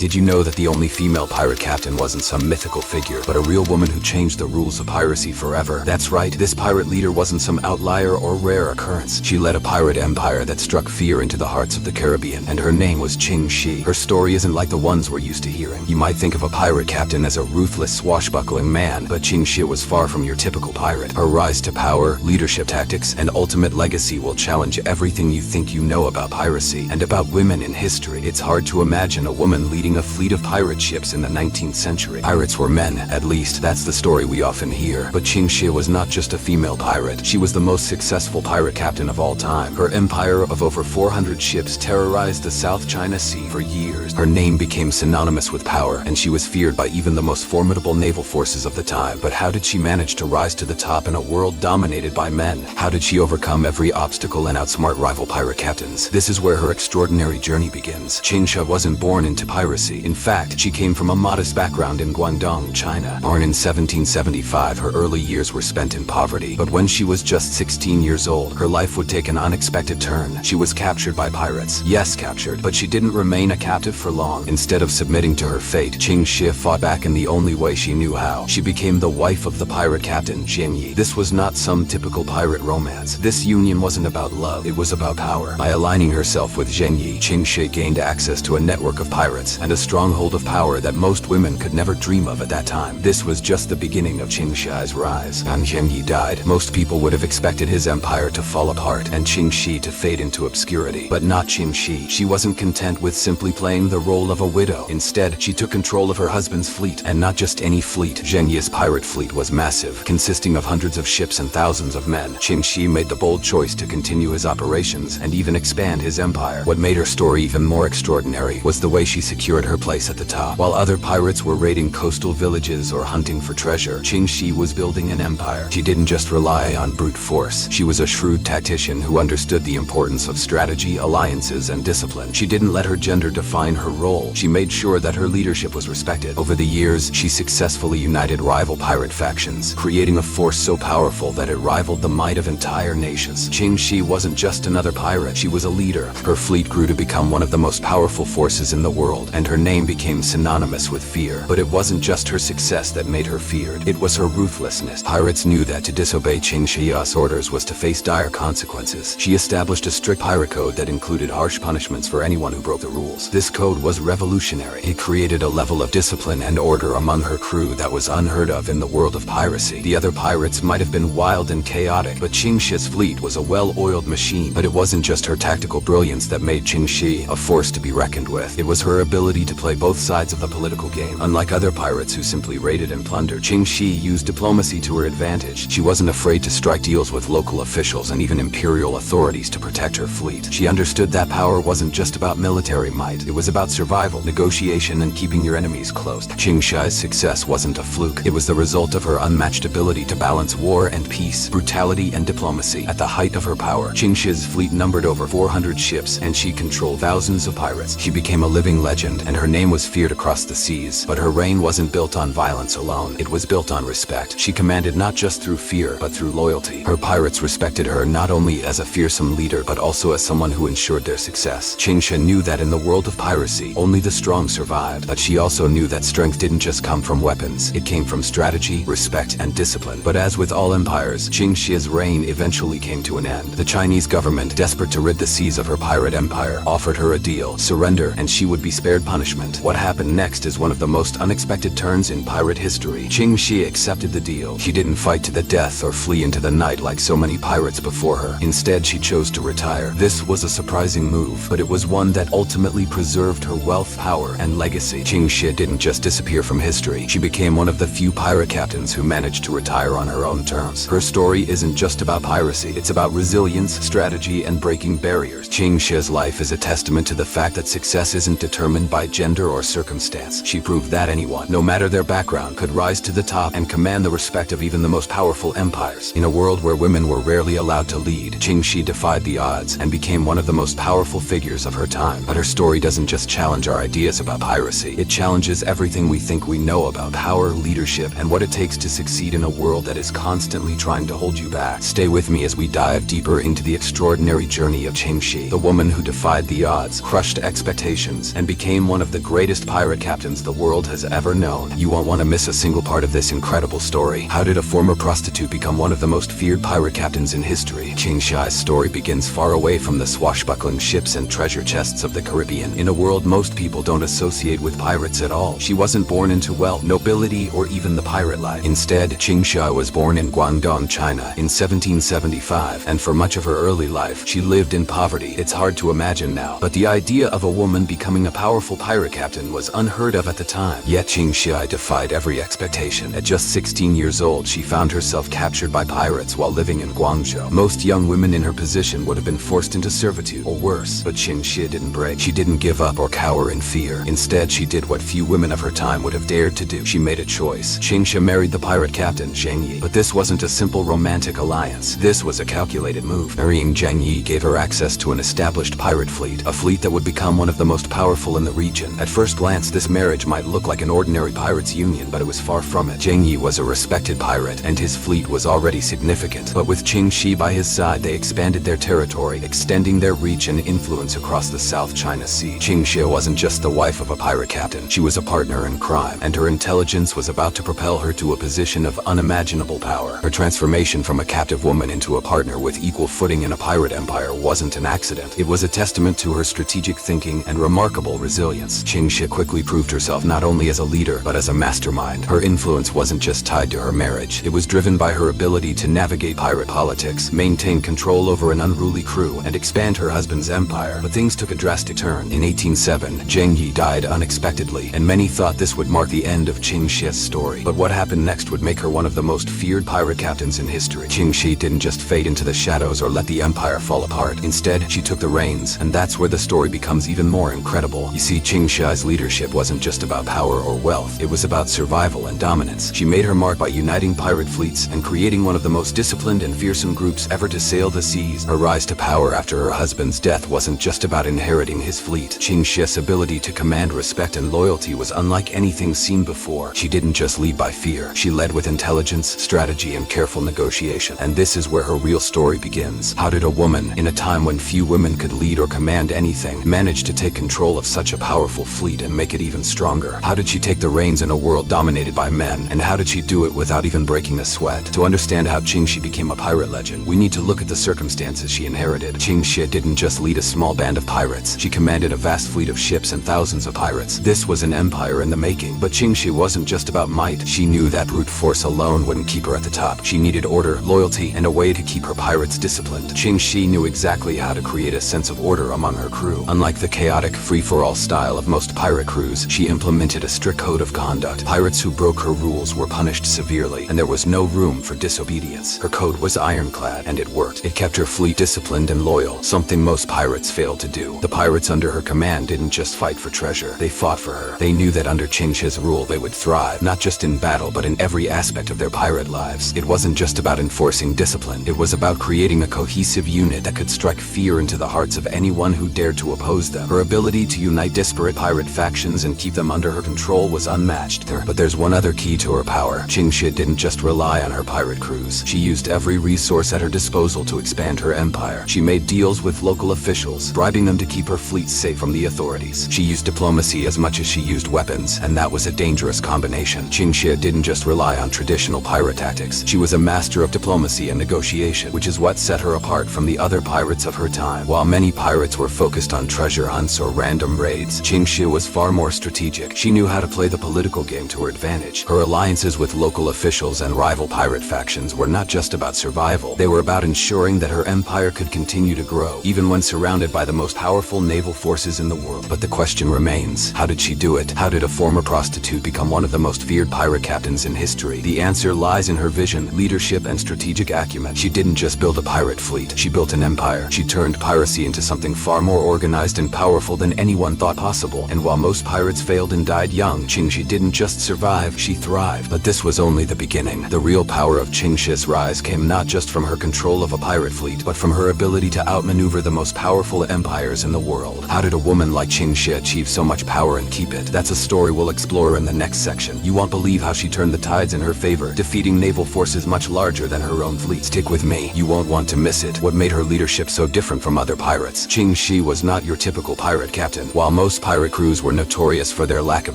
Did you know that the only female pirate captain wasn't some mythical figure, but a real woman who changed the rules of piracy forever? That's right, this pirate leader wasn't some outlier or rare occurrence. She led a pirate empire that struck fear into the hearts of the Caribbean, and her name was Ching Shih. Her story isn't like the ones we're used to hearing. You might think of a pirate captain as a ruthless, swashbuckling man, but Ching Shih was far from your typical pirate. Her rise to power, leadership tactics, and ultimate legacy will challenge everything you think you know about piracy and about women in history. It's hard to imagine a woman leading a fleet of pirate ships in the 19th century. Pirates were men, at least that's the story we often hear. But Ching Shih was not just a female pirate. She was the most successful pirate captain of all time. Her empire of over 400 ships terrorized the South China Sea for years. Her name became synonymous with power, and she was feared by even the most formidable naval forces of the time. But how did she manage to rise to the top in a world dominated by men? How did she overcome every obstacle and outsmart rival pirate captains? This is where her extraordinary journey begins. Ching Shih wasn't born into piracy. In fact, she came from a modest background in Guangdong, China. Born in 1775, her early years were spent in poverty. But when she was just 16 years old, her life would take an unexpected turn. She was captured by pirates. Yes, captured. But she didn't remain a captive for long. Instead of submitting to her fate, Ching Shih fought back in the only way she knew how. She became the wife of the pirate captain, Jeni. This was not some typical pirate romance. This union wasn't about love, it was about power. By aligning herself with Jeni, Ching Shih gained access to a network of pirates and a stronghold of power that most women could never dream of at that time. This was just the beginning of Ching Shih's rise. When Jeni died, most people would have expected his empire to fall apart and Ching Shih to fade into obscurity. But not Ching Shih. She wasn't content with simply playing the role of a widow. Instead, she took control of her husband's fleet, and not just any fleet. Jeni's pirate fleet was massive, consisting of hundreds of ships and thousands of men. Ching Shih made the bold choice to continue his operations and even expand his empire. What made her story even more extraordinary was the way she secured her place at the top. While other pirates were raiding coastal villages or hunting for treasure, Ching Shih was building an empire. She didn't just rely on brute force. She was a shrewd tactician who understood the importance of strategy, alliances, and discipline. She didn't let her gender define her role. She made sure that her leadership was respected. Over the years, she successfully united rival pirate factions, creating a force so powerful that it rivaled the might of entire nations. Ching Shih wasn't just another pirate. She was a leader. Her fleet grew to become one of the most powerful forces in the world, and her name became synonymous with fear. But it wasn't just her success that made her feared. It was her ruthlessness. Pirates knew that to disobey Ching Shih's orders was to face dire consequences. She established a strict pirate code that included harsh punishments for anyone who broke the rules. This code was revolutionary. It created a level of discipline and order among her crew that was unheard of in the world of piracy. The other pirates might have been wild and chaotic, but Ching Shih's fleet was a well-oiled machine. But it wasn't just her tactical brilliance that made Ching Shih a force to be reckoned with. It was her ability to play both sides of the political game. Unlike other pirates who simply raided and plundered, Ching Shih used diplomacy to her advantage. She wasn't afraid to strike deals with local officials and even imperial authorities to protect her fleet. She understood that power wasn't just about military might. It was about survival, negotiation, and keeping your enemies close. Ching Shih's success wasn't a fluke. It was the result of her unmatched ability to balance war and peace, brutality and diplomacy. At the height of her power, Ching Shih's fleet numbered over 400 ships, and she controlled thousands of pirates. She became a living legend, and her name was feared across the seas. But her reign wasn't built on violence alone. It was built on respect. She commanded not just through fear, but through loyalty. Her pirates respected her not only as a fearsome leader, but also as someone who ensured their success. Ching Shih knew that in the world of piracy, only the strong survived. But she also knew that strength didn't just come from weapons. It came from strategy, respect, and discipline. But as with all empires, Ching Shih's reign eventually came to an end. The Chinese government, desperate to rid the seas of her pirate empire, offered her a deal: surrender, and she would be spared punishment. What happened next is one of the most unexpected turns in pirate history. Ching Shih accepted the deal. She didn't fight to the death or flee into the night like so many pirates before her. Instead, she chose to retire. This was a surprising move, but it was one that ultimately preserved her wealth, power, and legacy. Ching Shih didn't just disappear from history. She became one of the few pirate captains who managed to retire on her own terms. Her story isn't just about piracy. It's about resilience, strategy, and breaking barriers. Ching Shih's life is a testament to the fact that success isn't determined by gender or circumstance. She proved that anyone, no matter their background, could rise to the top and command the respect of even the most powerful empires. In a world where women were rarely allowed to lead, Ching Shih defied the odds and became one of the most powerful figures of her time. But her story doesn't just challenge our ideas about piracy. It challenges everything we think we know about power, leadership, and what it takes to succeed in a world that is constantly trying to hold you back. Stay with me as we dive deeper into the extraordinary journey of Ching Shih, the woman who defied the odds, crushed expectations, and became one of the greatest pirate captains the world has ever known. You won't want to miss a single part of this incredible story. How did a former prostitute become one of the most feared pirate captains in history? Ching Shi's story begins far away from the swashbuckling ships and treasure chests of the Caribbean, in a world most people don't associate with pirates at all. She wasn't born into wealth, nobility, or even the pirate life. Instead, Ching Shih was born in Guangdong, China, in 1775, and for much of her early life, she lived in poverty. It's hard to imagine now, but the idea of a woman becoming a powerful pirate captain was unheard of at the time. Yet Ching Shih defied every expectation. At just 16 years old, she found herself captured by pirates while living in Guangzhou. Most young women in her position would have been forced into servitude, or worse, but Ching Shih didn't break. She didn't give up or cower in fear. Instead, she did what few women of her time would have dared to do. She made a choice. Ching Shih married the pirate captain, Jeni. But this wasn't a simple romantic alliance. This was a calculated move. Marrying Jeni gave her access to an established pirate fleet, a fleet that would become one of the most powerful in the region. At first glance, this marriage might look like an ordinary pirates' union, but it was far from it. Jeni was a respected pirate, and his fleet was already significant. But with Ching Shih by his side, they expanded their territory, extending their reach and influence across the South China Sea. Ching Shih wasn't just the wife of a pirate captain. She was a partner in crime, and her intelligence was about to propel her to a position of unimaginable power. Her transformation from a captive woman into a partner with equal footing in a pirate empire wasn't an accident. It was a testament to her strategic thinking and remarkable resilience. Ching Shih quickly proved herself not only as a leader, but as a mastermind. Her influence wasn't just tied to her marriage. It was driven by her ability to navigate pirate politics, maintain control over an unruly crew, and expand her husband's empire. But things took a drastic turn. In 1807, Jeni died unexpectedly, and many thought this would mark the end of Ching Shih's story. But what happened next would make her one of the most feared pirate captains in history. Ching Shih didn't just fade into the shadows or let the empire fall apart. Instead, she took the reins, and that's where the story becomes even more incredible. You see, Ching Shi's leadership wasn't just about power or wealth. It was about survival and dominance. She made her mark by uniting pirate fleets and creating one of the most disciplined and fearsome groups ever to sail the seas. Her rise to power after her husband's death wasn't just about inheriting his fleet. Ching Shih's ability to command respect and loyalty was unlike anything seen before. She didn't just lead by fear. She led with intelligence, strategy, and careful negotiation. And this is where her real story begins. How did a woman, in a time when few women could lead or command anything, manage to take control of such a powerful fleet and make it even stronger? How did she take the reins in a world dominated by men? And how did she do it without even breaking a sweat? To understand how Ching Shih became a pirate legend, we need to look at the circumstances she inherited. Ching Shih didn't just lead a small band of pirates. She commanded a vast fleet of ships and thousands of pirates. This was an empire in the making. But Ching Shih wasn't just about might. She knew that brute force alone wouldn't keep her at the top. She needed order, loyalty, and a way to keep her pirates disciplined. Ching Shih knew exactly how to create a sense of order among her crew. Unlike the chaotic, free-for-all style of most pirate crews, she implemented a strict code of conduct. Pirates who broke her rules were punished severely, and there was no room for disobedience. Her code was ironclad, and it worked. It kept her fleet disciplined and loyal, something most pirates failed to do. The pirates under her command didn't just fight for treasure. They fought for her. They knew that under Ching Shih's rule they would thrive, not just in battle, but in every aspect of their pirate lives. It wasn't just about enforcing discipline. It was about creating a cohesive unit that could strike fear into the hearts of anyone who dared to oppose them. Her ability to unite disparate pirate factions and keep them under her control was unmatched. But there's one other key to her power. Ching Shih didn't just rely on her pirate crews. She used every resource at her disposal to expand her empire. She made deals with local officials, bribing them to keep her fleet safe from the authorities. She used diplomacy as much as she used weapons, and that was a dangerous combination. Ching Shih didn't just rely on traditional pirate tactics. She was a master of diplomacy and negotiation, which is what set her apart from the other pirates of her time. While many pirates were focused on treasure hunts or random raids, Ching Shih was far more strategic. She knew how to play the political game to her advantage. Her alliances with local officials and rival pirate factions were not just about survival. They were about ensuring that her empire could continue to grow, even when surrounded by the most powerful naval forces in the world. But the question remains, how did she do it? How did a former prostitute become one of the most feared pirate captains in history? The answer lies in her vision, leadership, and strategic acumen. She didn't just build a pirate fleet. She built an empire. She turned piracy into something far more organized and powerful than anyone thought possible. And while most pirates failed and died young, Ching Shih didn't just survive, she thrived. But this was only the beginning. The real power of Ching Shih's rise came not just from her control of a pirate fleet, but from her ability to outmaneuver the most powerful empires in the world. How did a woman like Ching Shih achieve so much power and keep it? That's a story we'll explore in the next section. You won't believe how she turned the tides in her favor, defeating naval forces much larger than her own fleet. Stick with me. You won't want to miss it. What made her leadership so different from other pirates? Ching Shih was not your typical pirate captain. While most pirate crews were notorious for their lack of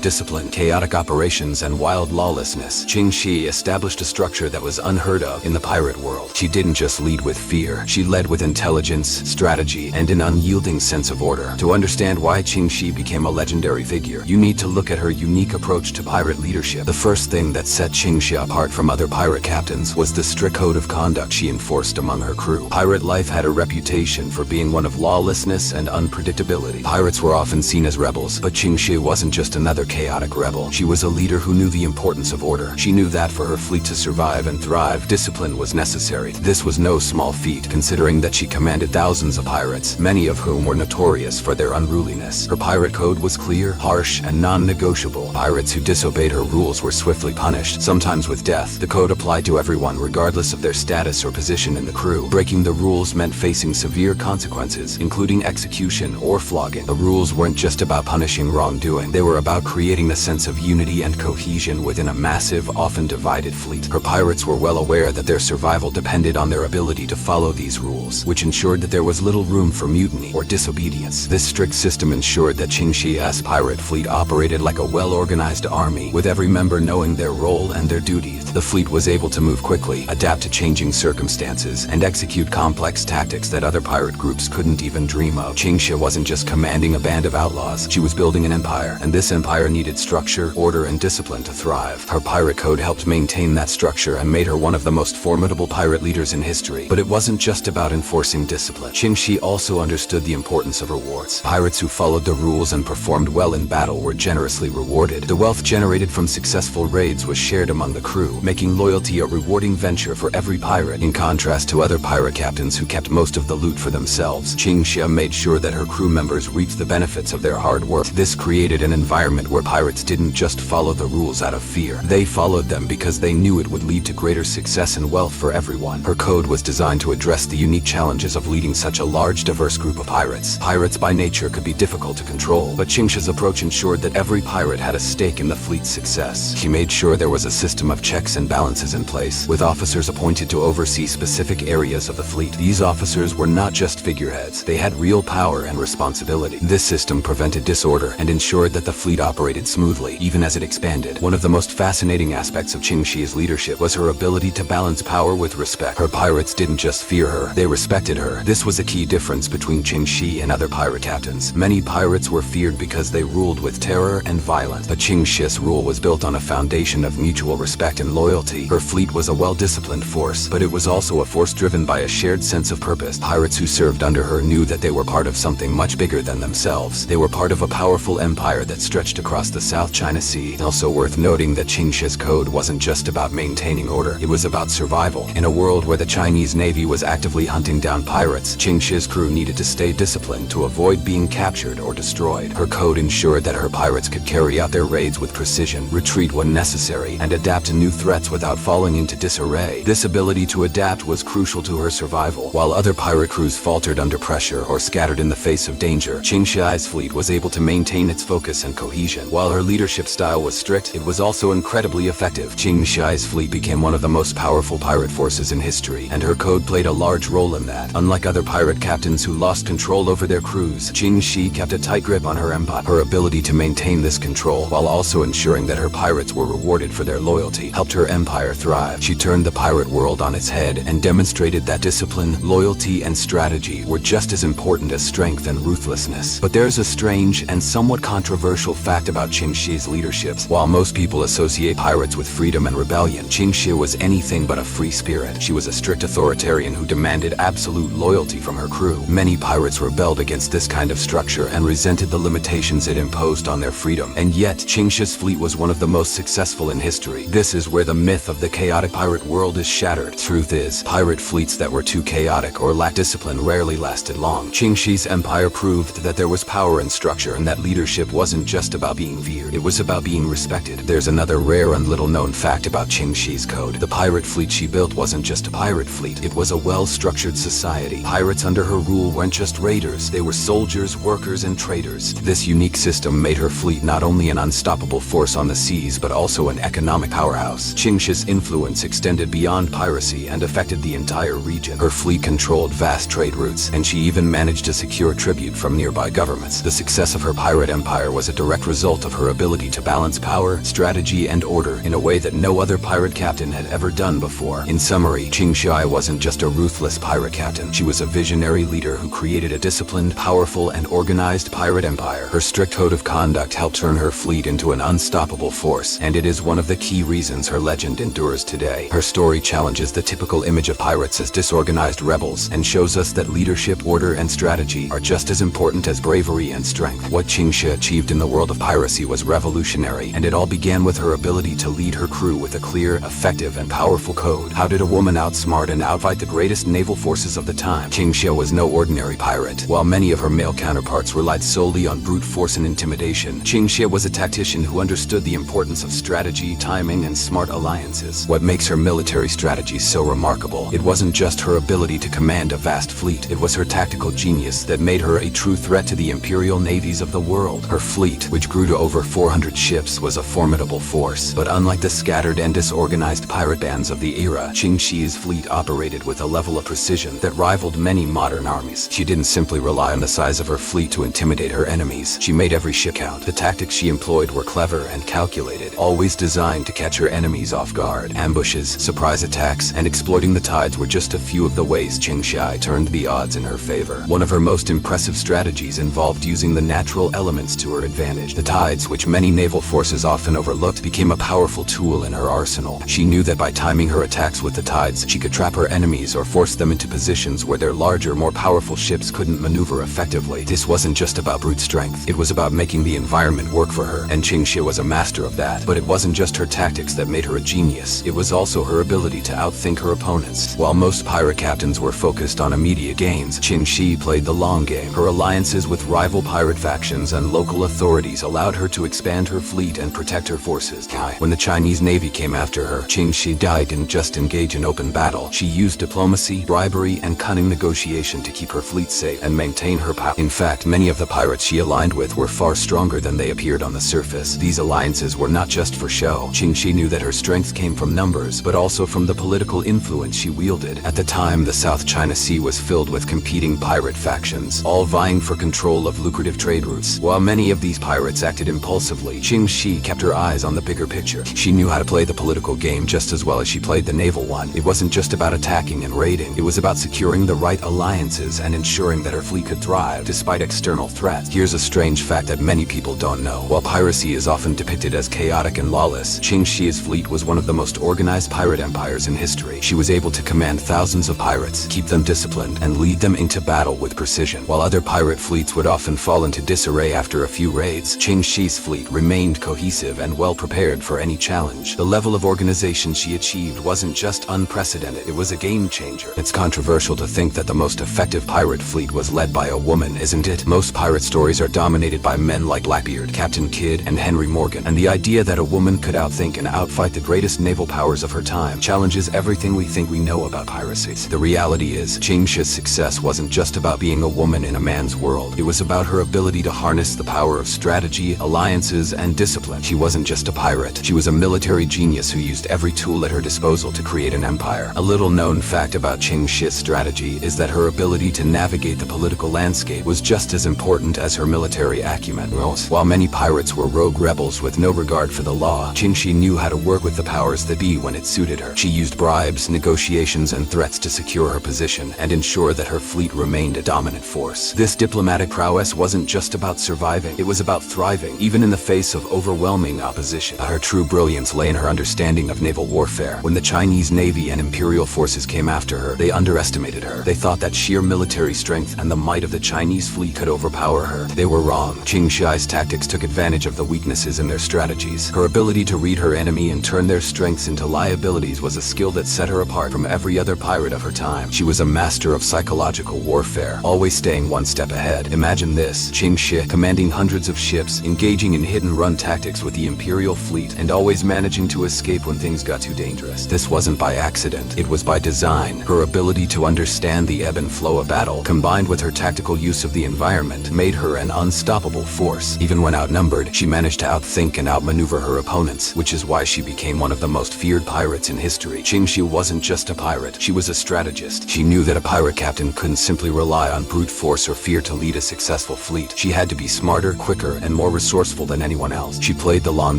discipline, chaotic operations, and wild lawlessness. Ching Shih established a structure that was unheard of in the pirate world. She didn't just lead with fear, she led with intelligence, strategy, and an unyielding sense of order. To understand why Ching Shih became a legendary figure, you need to look at her unique approach to pirate leadership. The first thing that set Ching Shih apart from other pirate captains was the strict code of conduct she enforced among her crew. Pirate life had a reputation for being one of lawlessness and unpredictability. Pirates were often seen as rebels, but Ching Shih wasn't just another chaotic rebel. She was a leader who knew the importance of order. She knew that for her fleet to survive and thrive, discipline was necessary. This was no small feat, considering that she commanded thousands of pirates, many of whom were notorious for their unruliness. Her pirate code was clear, harsh, and non-negotiable. Pirates who disobeyed her rules were swiftly punished, sometimes with death. The code applied to everyone, regardless of their status or position in the crew. Breaking the rules meant facing severe consequences, including execution or flogging. The rules weren't just about punishing wrongdoing. They were about creating a sense of unity and cohesion within a massive, often divided fleet. Her pirates were well aware that their survival depended on their ability to follow these rules, which ensured that there was little room for mutiny or disobedience. This strict system ensured that Ching Shih's pirate fleet operated like a well-organized army, with every member knowing their role and their duties. The fleet was able to move quickly, adapt to changing circumstances, and execute complex tactics that other pirate groups couldn't even dream of. Ching Shih wasn't just commanding a band of outlaws, she was building an empire, and this empire needed structure, order, and discipline to thrive. Her pirate code helped maintain that structure and made her one of the most formidable pirate leaders in history. But it wasn't just about enforcing discipline. Ching Shih also understood the importance of rewards. Pirates who followed the rules and performed well in battle were generously rewarded. The wealth generated from successful raids was shared among the crew, making loyalty a rewarding venture for every pirate. In contrast to other pirate captains who kept most of the loot for themselves, Ching Shih made sure that her crew members reaped the benefits of their hard work. This created an environment where pirates didn't just follow the rules out of fear. They followed them because they knew it would lead to greater success and wealth for everyone. Her code was designed to address the unique challenges of leading such a large, diverse group of pirates. Pirates by nature could be difficult to control, but Ching Shih's approach ensured that every pirate had a stake in the fleet's success. She made sure there was a system of checks and balances in place, with officers appointed to oversee specific areas of the fleet. These officers were not just figureheads, they had real power and responsibility. This system prevented disorder and ensured that the fleet operated smoothly, even as it expanded. One of the most fascinating aspects of Ching Shih's leadership was her ability to balance power with respect. Her pirates didn't just fear her, they respected her. This was a key difference between Ching Shih and other pirate captains. Many pirates were feared because they ruled with terror and violence, but Ching Shih's rule was built on a foundation of mutual respect and loyalty. Her fleet was a well-disciplined force, but it was also a force driven by a shared sense of purpose. Pirates who served under her knew that they were part of something much bigger than themselves. They were part of a powerful empire that stretched across the South China Sea. Also worth noting that Ching Shih's code wasn't just about maintaining order, it was about survival. In a world where the Chinese Navy was actively hunting down pirates, Ching Shih's crew needed to stay disciplined to avoid being captured or destroyed. Her code ensured that her pirates could carry out their raids with precision, retreat when necessary, and adapt to new threats without falling into disarray. This ability to adapt was crucial to her survival. While other pirate crews faltered under pressure or scattered in the face of danger, Ching Shih's fleet was able to maintain its focus and cohesion. While her leadership style was strict, it was also incredibly effective. Ching Shih's fleet became one of the most powerful pirate forces in history, and her code played a large role in that. Unlike other pirate captains who lost control over their crews, Ching Shih kept a tight grip on her empire. Her ability to maintain this control, while also ensuring that her pirates were rewarded for their loyalty, helped her empire thrive. She turned the pirate world on its head and demonstrated that discipline, loyalty, and strategy were just as important as strength and ruthlessness. But there's a strange and somewhat controversial fact about Ching Shih's leadership. While most people associate pirates with freedom and rebellion, Ching Shih was anything but a free spirit. She was a strict authoritarian who demanded absolute loyalty from her crew. Many pirates rebelled against this kind of structure and resented the limitations it imposed on their freedom. And yet, Ching Shih's fleet was one of the most successful in history. This is where the myth of the chaotic pirate world is shattered. Truth is, pirate fleets that were too chaotic or lacked discipline rarely lasted long. Ching Shih's empire proved that there was power in structure and that leadership wasn't just about being feared, it was about being respected. There's another rare and little-known fact about Ching Shih's code. The pirate fleet she built wasn't just a pirate fleet, it was a well-structured society. Pirates under her rule weren't just raiders, they were soldiers, workers, and traders. This unique system made her fleet not only an unstoppable force on the seas, but also an economic powerhouse. Ching Shih's influence extended beyond piracy and affected the entire region. Her fleet controlled vast trade routes, and she even managed to secure tribute from nearby governments. The success success of her pirate empire was a direct result of her ability to balance power, strategy, and order in a way that no other pirate captain had ever done before. In summary, Ching Shih wasn't just a ruthless pirate captain. She was a visionary leader who created a disciplined, powerful, and organized pirate empire. Her strict code of conduct helped turn her fleet into an unstoppable force, and it is one of the key reasons her legend endures today. Her story challenges the typical image of pirates as disorganized rebels and shows us that leadership, order, and strategy are just as important as bravery and strength. What Ching Shih achieved in the world of piracy was revolutionary, and it all began with her ability to lead her crew with a clear, effective, and powerful code. How did a woman outsmart and outfight the greatest naval forces of the time? Ching Shih was no ordinary pirate. While many of her male counterparts relied solely on brute force and intimidation, Ching Shih was a tactician who understood the importance of strategy, timing, and smart alliances. What makes her military strategy so remarkable? It wasn't just her ability to command a vast fleet. It was her tactical genius that made her a true threat to the imperial navies of the world. Her fleet, which grew to over 400 ships, was a formidable force. But unlike the scattered and disorganized pirate bands of the era, Ching Shih's fleet operated with a level of precision that rivaled many modern armies. She didn't simply rely on the size of her fleet to intimidate her enemies. She made every ship count. The tactics she employed were clever and calculated, always designed to catch her enemies off guard. Ambushes, surprise attacks, and exploiting the tides were just a few of the ways Ching Shih turned the odds in her favor. One of her most impressive strategies involved using the natural elements to her advantage. The tides, which many naval forces often overlooked, became a powerful tool in her arsenal. She knew that by timing her attacks with the tides, she could trap her enemies or force them into positions where their larger, more powerful ships couldn't maneuver effectively. This wasn't just about brute strength. It was about making the environment work for her, and Ching Shih was a master of that. But it wasn't just her tactics that made her a genius. It was also her ability to outthink her opponents. While most pirate captains were focused on immediate gains, Ching Shih played the long game. Her alliances with rival pirate factions and local authorities allowed her to expand her fleet and protect her forces. When the Chinese Navy came after her, Ching Shih didn't just engage in open battle. She used diplomacy, bribery, and cunning negotiation to keep her fleet safe and maintain her power. In fact, many of the pirates she aligned with were far stronger than they appeared on the surface. These alliances were not just for show. Ching Shih knew that her strength came from numbers, but also from the political influence she wielded. At the time, the South China Sea was filled with competing pirate factions, all vying for control of lucrative trade routes. While many of these pirates acted impulsively, Ching Shih kept her eyes on the bigger picture. She knew how to play the political game just as well as she played the naval one. It wasn't just about attacking and raiding. It was about securing the right alliances and ensuring that her fleet could thrive despite external threats. Here's a strange fact that many people don't know. While piracy is often depicted as chaotic and lawless, Ching Shih's fleet was one of the most organized pirate empires in history. She was able to command thousands of pirates, keep them disciplined, and lead them into battle with precision. While other pirate fleets would often fall into disarray after a few raids, Ching Shih's fleet remained cohesive and well prepared for any challenge. The level of organization she achieved wasn't just unprecedented, it was a game changer. It's controversial to think that the most effective pirate fleet was led by a woman, isn't it? Most pirate stories are dominated by men like Blackbeard, Captain Kidd, and Henry Morgan, and the idea that a woman could outthink and outfight the greatest naval powers of her time challenges everything we think we know about piracy. The reality is, Ching Shih's success wasn't just about being a woman in a man's world. It was about her ability to harness the power of strategy, alliances, and discipline. She wasn't just a pirate. She was a military genius who used every tool at her disposal to create an empire. A little-known fact about Ching Shih's strategy is that her ability to navigate the political landscape was just as important as her military acumen. While many pirates were rogue rebels with no regard for the law, Ching Shih knew how to work with the powers that be when it suited her. She used bribes, negotiations, and threats to secure her position and ensure that her fleet remained a dominant force. This diplomatic prowess wasn't just about surviving, it was about thriving, even in the face of overwhelming opposition. Her true brilliance lay in her understanding of naval warfare. When the Chinese Navy and imperial forces came after her, they underestimated her. They thought that sheer military strength and the might of the Chinese fleet could overpower her. They were wrong. Ching Shih's tactics took advantage of the weaknesses in their strategies. Her ability to read her enemy and turn their strengths into liabilities was a skill that set her apart from every other pirate of her time. She was a master of psychological warfare, always staying one step ahead. Imagine this: Ching Shih commanding hundreds of ships, engaging in hit-and-run tactics with the imperial fleet, and always managing to escape when things got too dangerous. This wasn't by accident, it was by design. Her ability to understand the ebb and flow of battle, combined with her tactical use of the environment, made her an unstoppable force. Even when outnumbered, she managed to outthink and outmaneuver her opponents, which is why she became one of the most feared pirates in history. Ching Shih wasn't just a pirate, she was a strategist. She knew that a pirate captain couldn't simply rely on brute force or fear to lead a successful fleet. fleet. She had to be smarter, quicker, and more resourceful than anyone else. She played the long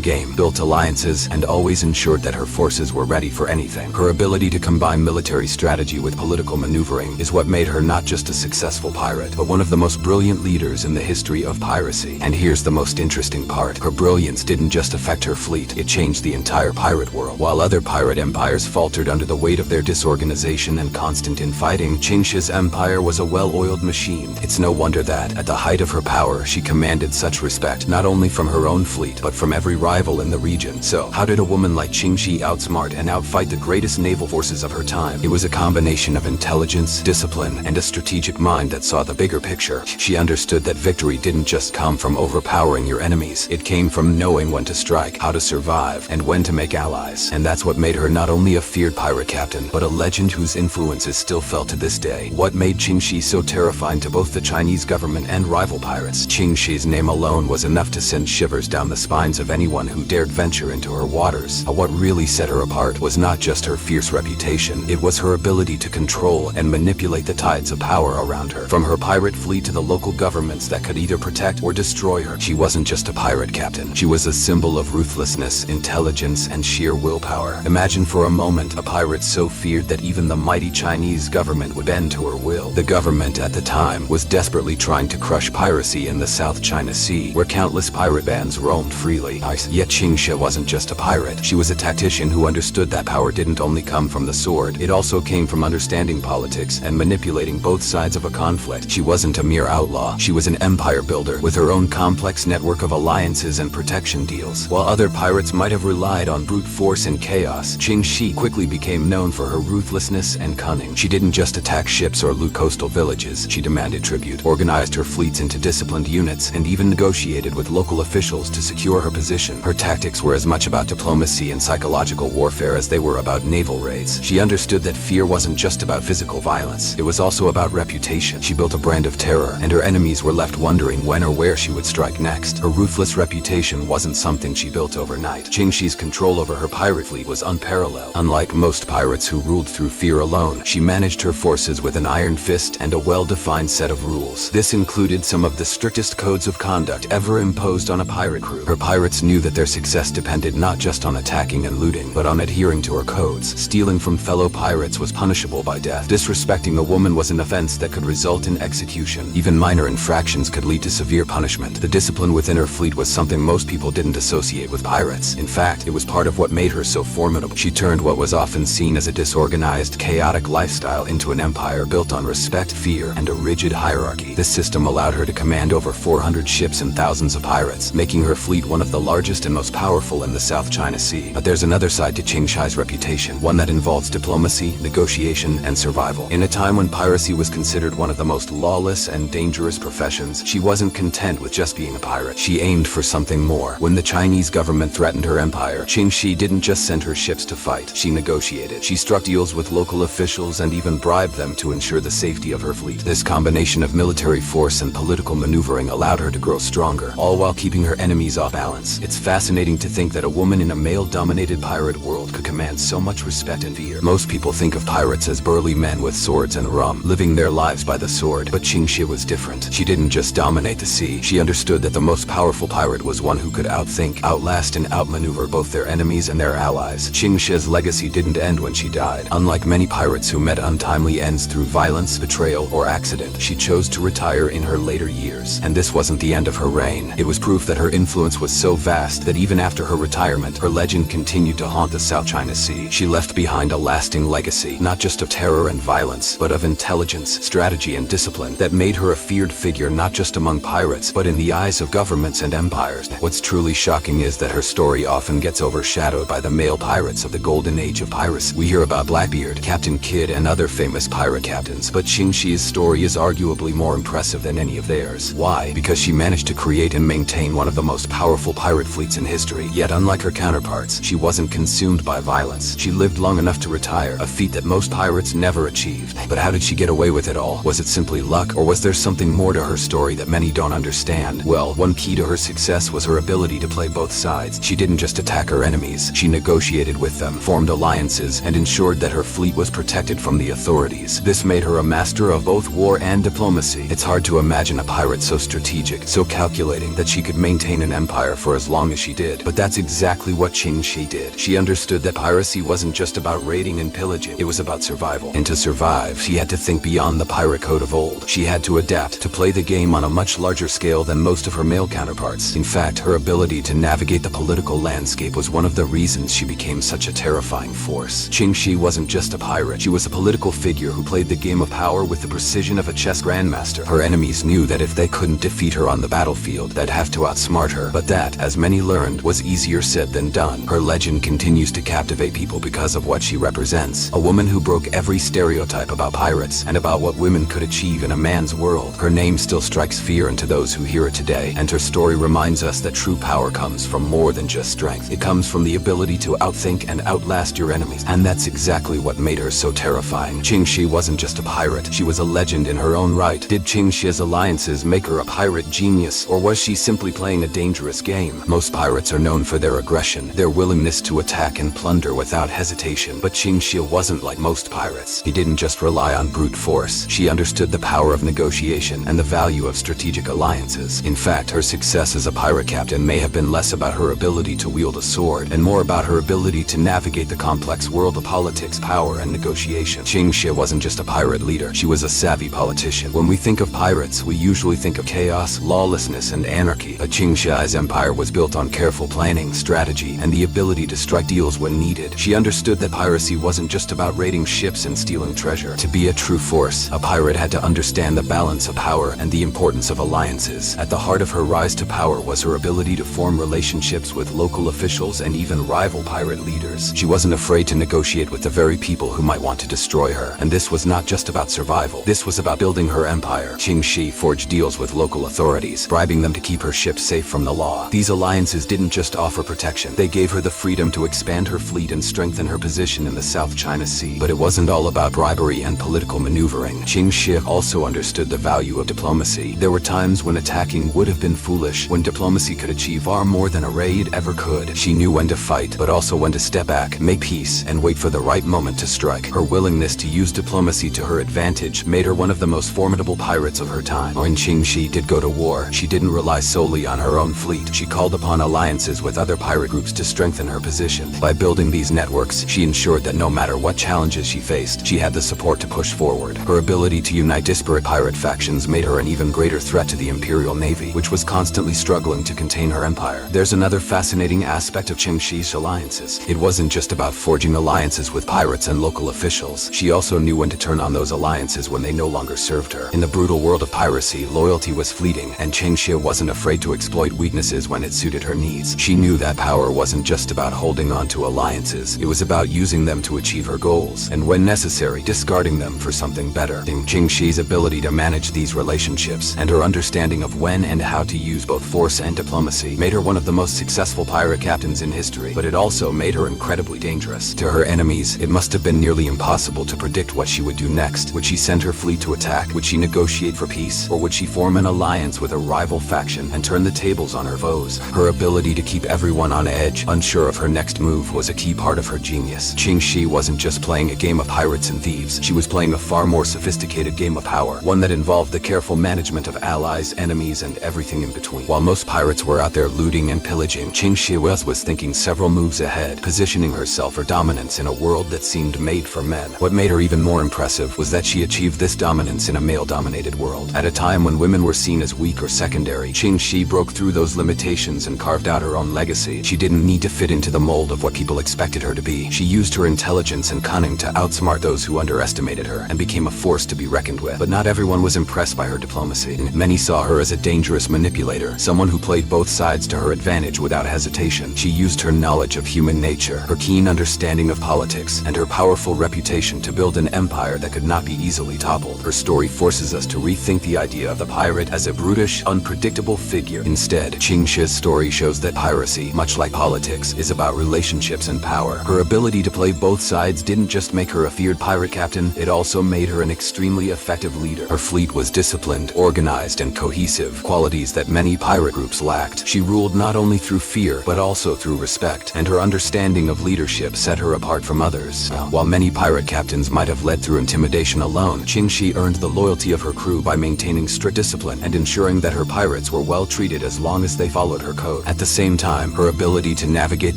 game, built alliances, and always ensured that her forces were ready for anything. Her ability to combine military strategy with political maneuvering is what made her not just a successful pirate, but one of the most brilliant leaders in the history of piracy. And here's the most interesting part. Her brilliance didn't just affect her fleet, it changed the entire pirate world. While other pirate empires faltered under the weight of their disorganization and constant infighting, Ching Shih's empire was a well-oiled machine. It's no wonder that, at the height of her power, she commanded such respect, not only from her own fleet, but from every rival in the region. So, how did a woman like Ching Shih outsmart and outfight the greatest naval forces of her time? It was a combination of intelligence, discipline, and a strategic mind that saw the bigger picture. She understood that victory didn't just come from overpowering your enemies, it came from knowing when to strike, how to survive, and when to make allies. And that's what made her not only a feared pirate captain, but a legend whose influence is still felt to this day. What made Ching Shih so terrifying to both the Chinese government and rival pirates? Ching Shih's name alone was enough to send shivers down the spines of anyone who dared venture into her waters. What really set her apart was not just her fierce reputation, it was her ability to control and manipulate the tides of power around her. From her pirate fleet to the local governments that could either protect or destroy her, she wasn't just a pirate captain. She was a symbol of ruthlessness, intelligence, and sheer willpower. Imagine for a moment a pirate so feared that even the mighty Chinese government would bend to her will. The government at the time was desperately trying to crush piracy in the South China Sea, where countless pirate bands roamed freely. Yet Ching Shih wasn't just a pirate. She was a tactician who understood that power didn't only come from the sword, it also came from understanding politics and manipulating both sides of a conflict. She wasn't a mere outlaw, she was an empire builder, with her own complex network of alliances and protection deals. While other pirates might have relied on brute force and chaos, Ching Shih quickly became known for her ruthlessness and cunning. She didn't just attack ships or loot coastal villages, she demanded tribute, organized her fleets into disciplined units, and even negotiated with local officials to secure her position. Her tactics were as much about diplomacy and psychological warfare as they were about naval raids. She understood that fear wasn't just about physical violence, it was also about reputation. She built a brand of terror, and her enemies were left wondering when or where she would strike next. Her ruthless reputation wasn't something she built overnight. Ching Shih's control over her pirate fleet was unparalleled. Unlike most pirates who ruled through fear alone, she managed her forces with an iron fist and a well-defined set of rules. This included some of the strictest codes of conduct ever imposed on a pirate crew. Her pirates knew that their success depended not just on attacking and looting, but on adhering to her codes. Stealing from fellow pirates was punishable by death. Disrespecting a woman was an offense that could result in execution. Even minor infractions could lead to severe punishment. The discipline within her fleet was something most people didn't associate with pirates. In fact, it was part of what made her so formidable. She turned what was often seen as a disorganized, chaotic lifestyle into an empire built on respect, fear, and a rigid hierarchy. This system allowed her to command over 400 ships and thousands of pirates, making her fleet one of the largest and most powerful in the South China Sea. But there's another side to Ching Shih's reputation, one that involves diplomacy, negotiation, and survival. In a time when piracy was considered one of the most lawless and dangerous professions, she wasn't content with just being a pirate. She aimed for something more. When the Chinese government threatened her empire, Ching Shih didn't just send her ships to fight, she negotiated. She struck deals with local officials and even bribed them to ensure the safety of her fleet. This combination of military force and political maneuvering allowed her to grow stronger, all while keeping her enemies off balance. It's fascinating to think that a woman in a male-dominated pirate world could command so much respect and fear. Most people think of pirates as burly men with swords and rum, living their lives by the sword, but Ching Shih was different. She didn't just dominate the sea, she understood that the most powerful pirate was one who could outthink, outlast, and outmaneuver both their enemies and their allies. Ching Shih's legacy didn't end when she died. Unlike many pirates who met untimely ends through violence, betrayal, or accident, she chose to retire in her later years. And this wasn't the end of her reign. It was proof that her influence was so vast that even after her retirement, her legend continued to haunt the South China Sea. She left behind a lasting legacy, not just of terror and violence, but of intelligence, strategy, and discipline that made her a feared figure not just among pirates, but in the eyes of governments and empires. What's truly shocking is that her story often gets overshadowed by the male pirates of the golden age of piracy. We hear about Blackbeard, Captain Kidd, and other famous pirate captains, but Ching Shih's story is arguably more impressive than any of theirs. Why? Because she managed to create and maintain one of the most powerful pirate fleets in history. Yet unlike her counterparts, she wasn't consumed by violence. She lived long enough to retire, a feat that most pirates never achieved. But how did she get away with it all? Was it simply luck, or was there something more to her story that many don't understand? Well, one key to her success was her ability to play both sides. She didn't just attack her enemies, she negotiated with them, formed alliances, and ensured that her fleet was protected from the authorities. This made her a master of both war and diplomacy. It's hard to imagine a pirate so strategic, so calculating, that she could maintain an empire for as long as she did. But that's exactly what Ching Shih did. She understood that piracy wasn't just about raiding and pillaging, it was about survival. And to survive, she had to think beyond the pirate code of old. She had to adapt, to play the game on a much larger scale than most of her male counterparts. In fact, her ability to navigate the political landscape was one of the reasons she became such a terrifying force. Ching Shih wasn't just a pirate, she was a political figure who played the game of power with the precision of a chess grandmaster. Her enemies knew that if they couldn't defeat her on the battlefield, they'd have to outsmart her. But that, as many learned, was easier said than done. Her legend continues to captivate people because of what she represents. A woman who broke every stereotype about pirates and about what women could achieve in a man's world. Her name still strikes fear into those who hear it today, and her story reminds us that true power comes from more than just strength. It comes from the ability to outthink and outlast your enemies, and that's exactly what made her so terrifying. Ching Shih wasn't just a pirate, she was a legend in her own right. Did Ching Shih's alliances make her a pirate genius, or was she simply playing a dangerous game? Most pirates are known for their aggression, their willingness to attack and plunder without hesitation, but Ching Shih wasn't like most pirates. He didn't just rely on brute force. She understood the power of negotiation and the value of strategic alliances. In fact, her success as a pirate captain may have been less about her ability to wield a sword and more about her ability to navigate the complex world of politics, power, and negotiation. Ching Shih wasn't just a pirate leader, she was a savvy politician. When we think of pirates, we usually think of chaos, lawlessness, and anarchy. But Ching Shih's empire was built on careful planning, strategy, and the ability to strike deals when needed. She understood that piracy wasn't just about raiding ships and stealing treasure. To be a true force, a pirate had to understand the balance of power and the importance of alliances. At the heart of her rise to power was her ability to form relationships with local officials and even rival pirate leaders. She wasn't afraid to negotiate with the very people who might want to destroy her. And this was not just about survival. This was about building her empire. Ching Shih forged deals with local authorities, bribing them to keep her ships safe from the law. These alliances didn't just offer protection. They gave her the freedom to expand her fleet and strengthen her position in the South China Sea. But it wasn't all about bribery and political maneuvering. Ching Shih also understood the value of diplomacy. There were times when attacking would have been foolish, when diplomacy could achieve far more than a raid ever could. She knew when to fight, but also when to step back, make peace, and wait for the right moment to strike. Her willingness to use diplomacy to her advantage made her one of the most formidable pirates of her time. When Ching Shih did go to war, she didn't rely solely on her own fleet. She called upon alliances with other pirate groups to strengthen her position. By building these networks, she ensured that no matter what challenges she faced, she had the support to push forward. Her ability to unite disparate pirate factions made her an even greater threat to the Imperial Navy, which was constantly struggling to contain her empire. There's another fascinating aspect of Ching Shih's alliances. It wasn't just about forging alliances with pirates and local officials. She also knew when to turn on those alliances when they no longer served her. In the brutal world of piracy, loyalty was fleeting, and Ching Shih wasn't afraid to exploit weaknesses when it suited her needs. She knew that power wasn't just about holding on to alliances. It was about using them to achieve her goals, and when necessary, discarding them for something better. Ching Shih's ability to manage these relationships and her understanding of when and how to use both force and diplomacy made her one of the most successful pirate captains in history, but it also made her incredibly dangerous. To her enemies, it must have been nearly impossible to predict what she would do next. Would she send her fleet to attack? Would she negotiate for peace? Or would she form an alliance with a rival faction and turn the tables on her foes? Her ability to keep everyone on edge, unsure of her next move, was a key part of her genius. Ching Shih wasn't just playing a game of pirates and thieves. She was playing a far more sophisticated game of power, one that involved the careful management of allies, enemies, and everything in between. While most pirates were out there looting and pillaging, Ching Shih was thinking several moves ahead, positioning herself for dominance in a world that seemed made for men. What made her even more impressive was that she achieved this dominance in a male-dominated world. At a time when women were seen as weak or secondary, Ching Shih broke through those limitations and carved out her own legacy. She didn't need to fit into the mold of what people expected her to be. She used her intelligence and cunning to outsmart those who underestimated her and became a force to be reckoned with. But not everyone was impressed by her diplomacy. Many saw her as a dangerous manipulator, someone who played both sides to her advantage without hesitation. She used her knowledge of human nature, her keen understanding of politics, and her powerful reputation to build an empire that could not be easily toppled. Her story forces us to rethink the idea of the pirate as a brutish, unpredictable figure. Instead, Ching Shih's story shows that piracy, much like politics, is about relationships and power. Her ability to play both sides didn't just make her a feared pirate captain, it also made her an extremely effective leader. Her fleet was disciplined, organized, and cohesive, qualities that many pirate groups lacked. She ruled not only through fear, but also through respect, and her understanding of leadership set her apart from others. While many pirate captains might have led through intimidation alone, Ching Shih earned the loyalty of her crew by maintaining strict discipline and ensuring that her pirates were well treated as long as they followed her code. At the same time, her ability to navigate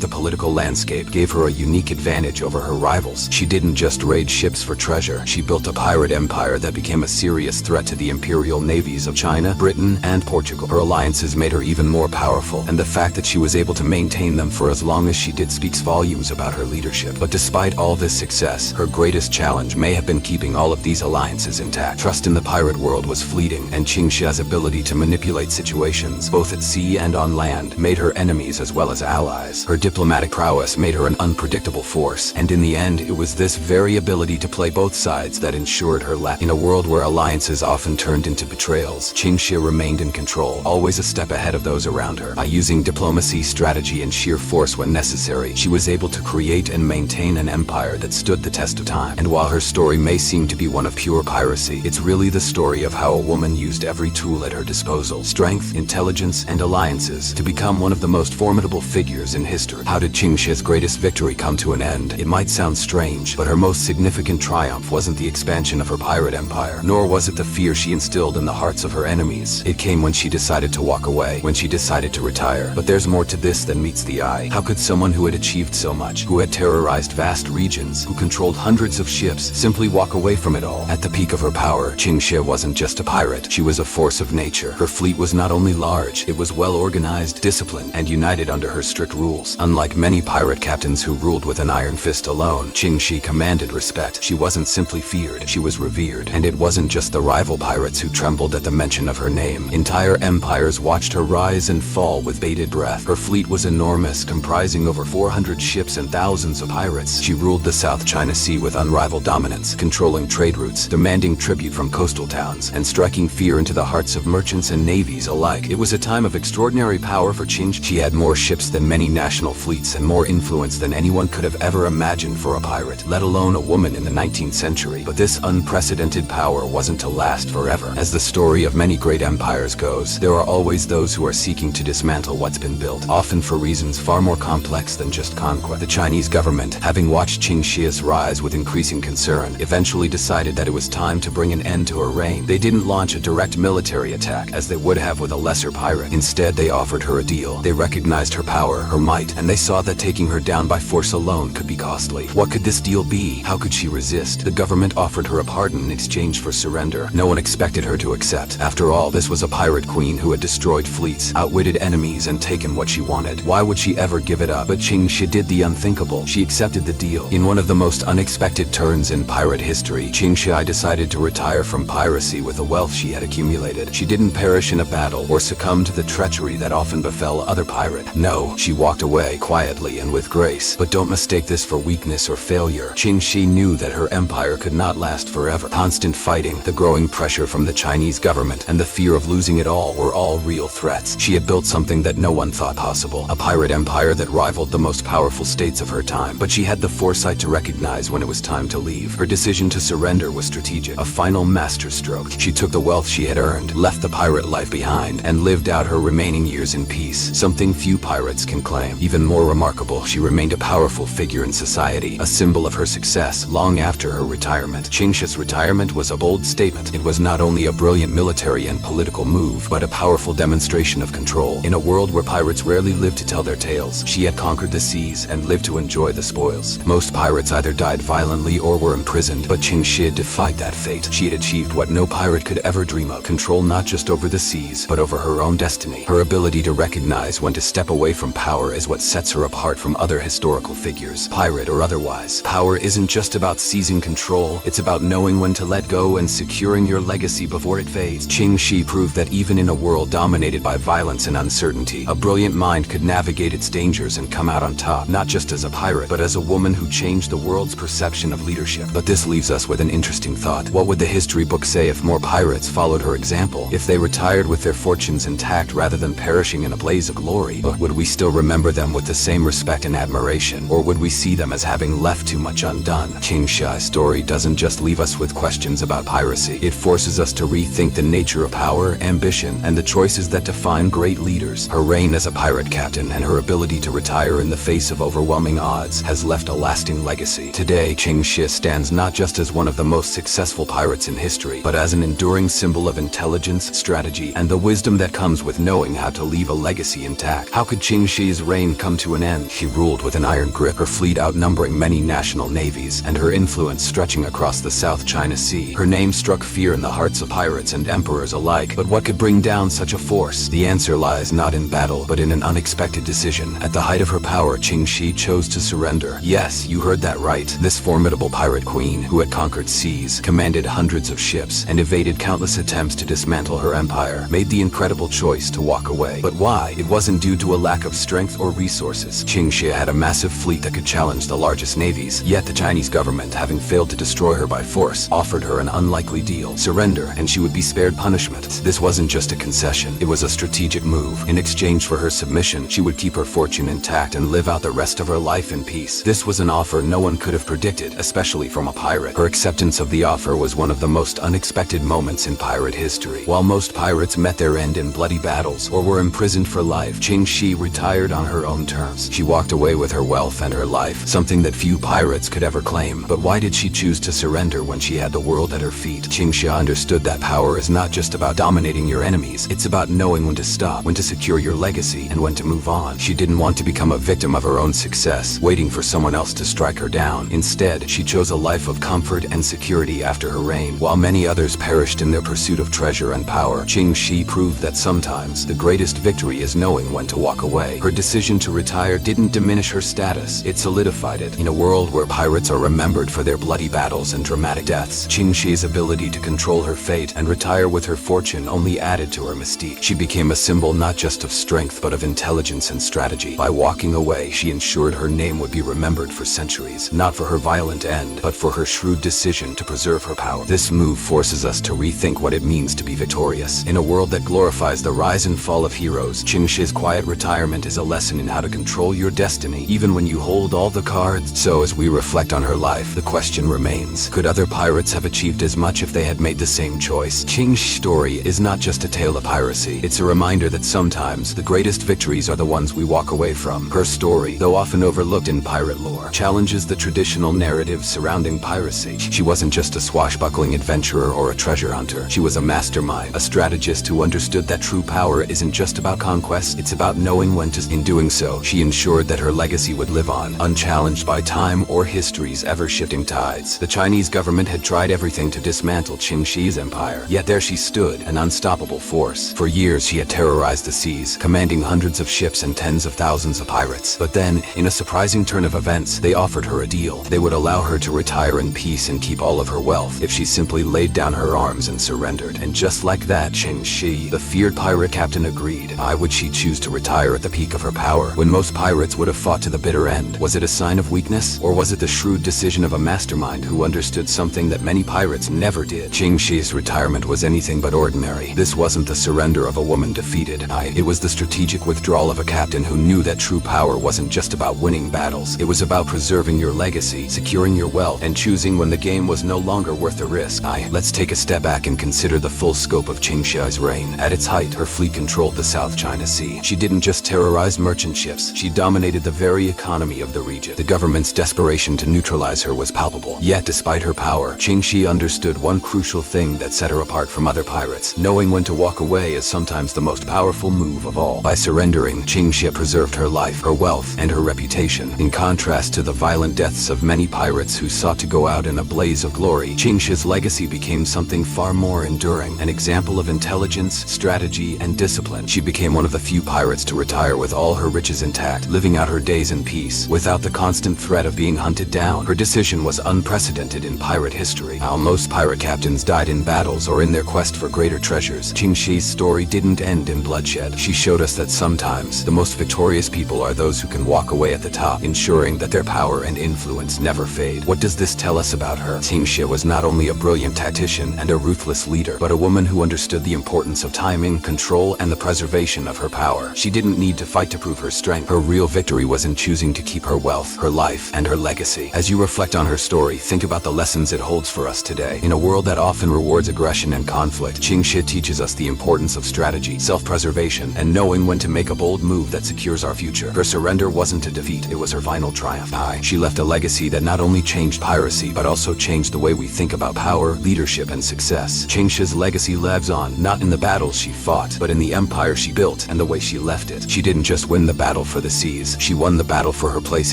the political landscape gave her a unique advantage over her rivals. She didn't just raid ships for treasure, she built a pirate empire that became a serious threat to the imperial navies of China, Britain, and Portugal. Her alliances made her even more powerful, and the fact that she was able to maintain them for as long as she did speaks volumes about her leadership. But despite all this success, her greatest challenge may have been keeping all of these alliances intact. Trust in the pirate world was fleeting, and Ching Shih's ability to manipulate situations, both at sea and on land, made her enemies as well as allies. Her diplomatic prowess made her an unpredictable force, and in the end, it was this very ability to play both sides that ensured her In a world where alliances often turned into betrayals, Ching Shih remained in control, always a step ahead of those around her. By using diplomacy, strategy, and sheer force when necessary, she was able to create and maintain an empire that stood the test of time. And while her story may seem to be one of pure piracy, it's really the story of how a woman used every tool at her disposal, strength, intelligence, and alliances, to become one of the most formidable figures in history. How did Ching Shih's greatest victory come to an end? It might sound strange, but her most significant triumph wasn't the expansion of her pirate empire, nor was it the fear she instilled in the hearts of her enemies. It came when she decided to walk away, when she decided to retire. But there's more to this than meets the eye. How could someone who had achieved so much, who had terrorized vast regions, who controlled hundreds of ships, simply walk away from it all? At the peak of her power, Ching Shih wasn't just a pirate, she was a force of nature. Her fleet was not only large, it was well organized, disciplined, and united under her strict rules. Unlike many pirate captains who ruled with an iron fist alone, Ching Shih commanded respect. She wasn't simply feared, she was revered. And it wasn't just the rival pirates who trembled at the mention of her name. Entire empires watched her rise and fall with bated breath. Her fleet was enormous, comprising over 400 ships and thousands of pirates. She ruled the South China Sea with unrivaled dominance, controlling trade routes, demanding tribute from coastal towns, and striking fear into the hearts of merchants and navies alike. It was a time of extraordinary power for Ching Shih. She had more ships than many national fleets and more influence than anyone could have ever imagined for a pirate, let alone a woman in the 19th century. But this unprecedented power wasn't to last forever. As the story of many great empires goes, there are always those who are seeking to dismantle what's been built, often for reasons far more complex than just conquest. The Chinese government, having watched Ching Shih's rise with increasing concern, eventually decided that it was time to bring an end to her reign. They didn't launch a direct military attack, as they would have with a lesser pirate. Instead, they offered her a deal. They recognized her power, her might, and they saw that taking her down by force alone could be costly. What could this deal be? How could she resist? The government offered her a pardon in exchange for surrender. No one expected her to accept. After all, this was a pirate queen who had destroyed fleets, outwitted enemies, and taken what she wanted. Why would she ever give it up? But Ching Shih did the unthinkable. She accepted the deal. In one of the most unexpected turns in pirate history, Ching Shih decided to retire from piracy with the wealth she had accumulated. She didn't perish in a battle or succumb to the treachery that often befell other pirates. No, she walked away quietly and with grace. But don't mistake this for weakness or failure. Ching Shih knew that her empire could not last forever. Constant fighting, the growing pressure from the Chinese government, and the fear of losing it all were all real threats. She had built something that no one thought possible, a pirate empire that rivaled the most powerful states of her time. But she had the foresight to recognize when it was time to leave. Her decision to surrender was strategic, a final masterstroke. She took the wealth she had earned, left the pirate life behind, and lived out her remaining years in peace, something few pirates can claim. Even more remarkable, she remained a powerful figure in society, a symbol of her success long after her retirement. Ching Shih's retirement was a bold statement. It was not only a brilliant military and political move, but a powerful demonstration of control. In a world where pirates rarely lived to tell their tales, she had conquered the seas and lived to enjoy the spoils. Most pirates either died violently or were imprisoned, but Ching Shih defied that fate. She had achieved what no pirate could ever dream of, control not just over the seas, but over her own destiny. Her ability to recognize when to step away from power is what sets her apart from other historical figures, pirate or otherwise. Power isn't just about seizing control, it's about knowing when to let go and securing your legacy before it fades. Ching Shih proved that even in a world dominated by violence and uncertainty, a brilliant mind could navigate its dangers and come out on top, not just as a pirate, but as a woman who changed the world's perception of leadership. But this leaves us with an interesting thought. What would the history book say if more pirates followed her example? If they retired with their fortunes intact rather than perishing in a blaze of glory? But would we still remember them with the same respect and admiration? Or would we see them as having left too much undone? Ching Shih's story doesn't just leave us with questions about piracy. It forces us to rethink the nature of power, ambition, and the choices that define great leaders. Her reign as a pirate captain and her ability to retire in the face of overwhelming odds has left a lasting legacy. Today, Ching Shih stands not just as one of the most successful pirates in history, but as an enduring symbol symbol of intelligence, strategy, and the wisdom that comes with knowing how to leave a legacy intact. How could Ching Shih's reign come to an end? She ruled with an iron grip, her fleet outnumbering many national navies, and her influence stretching across the South China Sea. Her name struck fear in the hearts of pirates and emperors alike. But what could bring down such a force? The answer lies not in battle, but in an unexpected decision. At the height of her power, Ching Shih chose to surrender. Yes, you heard that right. This formidable pirate queen, who had conquered seas, commanded hundreds of ships, and evaded countless attempts to dismantle her empire, made the incredible choice to walk away. But why? It wasn't due to a lack of strength or resources. Ching Shih had a massive fleet that could challenge the largest navies, yet the Chinese government, having failed to destroy her by force, offered her an unlikely deal: surrender, and she would be spared punishment. This wasn't just a concession, it was a strategic move. In exchange for her submission, she would keep her fortune intact and live out the rest of her life in peace. This was an offer no one could have predicted, especially from a pirate. Her acceptance of the offer was one of the most unexpected moments in pirate history. While most pirates met their end in bloody battles or were imprisoned for life, Ching Shih retired on her own terms. She walked away with her wealth and her life, something that few pirates could ever claim. But why did she choose to surrender when she had the world at her feet? Ching Shih understood that power is not just about dominating your enemies, it's about knowing when to stop, when to secure your legacy, and when to move on. She didn't want to become a victim of her own success, waiting for someone else to strike her down. Instead, she chose a life of comfort and security after her reign. While many others perished in their pursuit of treasure and power, Ching Shih proved that sometimes the greatest victory is knowing when to walk away. Her decision to retire didn't diminish her status, it solidified it. In a world where pirates are remembered for their bloody battles and dramatic deaths, Ching Shih's ability to control her fate and retire with her fortune only added to her mystique. She became a symbol not just of strength but of intelligence and strategy. By walking away, she ensured her name would be remembered for centuries, not for her violent end, but for her shrewd decision to preserve her power. This move forces us to rethink what it means to be victorious. In a world that glorifies the rise and fall of heroes, Ching Shih's quiet retirement is a lesson in how to control your destiny, even when you hold all the cards. So as we reflect on her life, the question remains, could other pirates have achieved as much if they had made the same choice? Ching Shih's story is not just a tale of piracy, it's a reminder that sometimes the greatest victories are the ones we walk away from. Her story, though often overlooked in pirate lore, challenges the traditional narratives surrounding piracy. She wasn't just a swashbuckling adventurer or a treasure hunter. She was a mastermind, a strategist who understood that true power isn't just about conquest, it's about knowing when to. In doing so, she ensured that her legacy would live on, unchallenged by time or history's ever-shifting tides. The Chinese government had tried everything to dismantle Ching Shih's empire, yet there she stood, an unstoppable force. For years she had terrorized the seas, commanding hundreds of ships and tens of thousands of pirates. But then, in a surprising turn of events, they offered her a deal. They would allow her to retire in peace and keep all of her wealth if she simply laid down her arms and surrendered. And just like that, Ching Shih, the feared pirate captain, agreed. Why would she choose to retire at the peak of her power, when most pirates would have fought to the bitter end? Was it a sign of weakness, or was it the shrewd decision of a mastermind who understood something that many pirates never did? Ching Shih's retirement was anything but ordinary. This wasn't the surrender of a woman defeated. It was the strategic withdrawal of a captain who knew that true power wasn't just about winning battles. It was about preserving your legacy, securing your wealth, and choosing when the game was no longer worth the risk. Let's take a step back and consider the full scope of Ching Shih's reign. At its height, her fleet controlled the South China Sea. She didn't just terrorize merchant ships, she dominated the very economy of the region. The government's desperation to neutralize her was palpable. Yet, despite her power, Ching Shih understood one crucial thing that set her apart from other pirates. Knowing when to walk away is sometimes the most powerful move of all. By surrendering, Ching Shih preserved her life, her wealth, and her reputation. In contrast to the violent deaths of many pirates who sought to go out in a blaze of glory, Ching Shih's legacy became something far more enduring, an example of intelligence, strategy, and discipline. She became one of the few pirates to retire with all her riches intact, living out her days in peace, without the constant threat of being hunted down. Her decision was unprecedented in pirate history. While most pirate captains died in battles or in their quest for greater treasures, Ching Shih's story didn't end in bloodshed. She showed us that sometimes the most victorious people are those who can walk away at the top, ensuring that their power and influence never fade. What does this tell us about her? Ching Shih was not only a brilliant tactician and a ruthless leader, but a woman who understood the importance of timing, control, and the preservation of her power. She didn't need to fight to prove her strength. Her real victory was in choosing to keep her wealth, her life, and her legacy. As you reflect on her story, think about the lessons it holds for us today. In a world that often rewards aggression and conflict, Ching Shih teaches us the importance of strategy, self-preservation, and knowing when to make a bold move that secures our future. Her surrender wasn't a defeat, it was her final triumph. She left a legacy that not only changed piracy, but also changed the way we think about power, leadership, and success. Ching Ching Shih's legacy lives on, not in the battles she fought, but in the empire she built and the way she left it. She didn't just win the battle for the seas, she won the battle for her place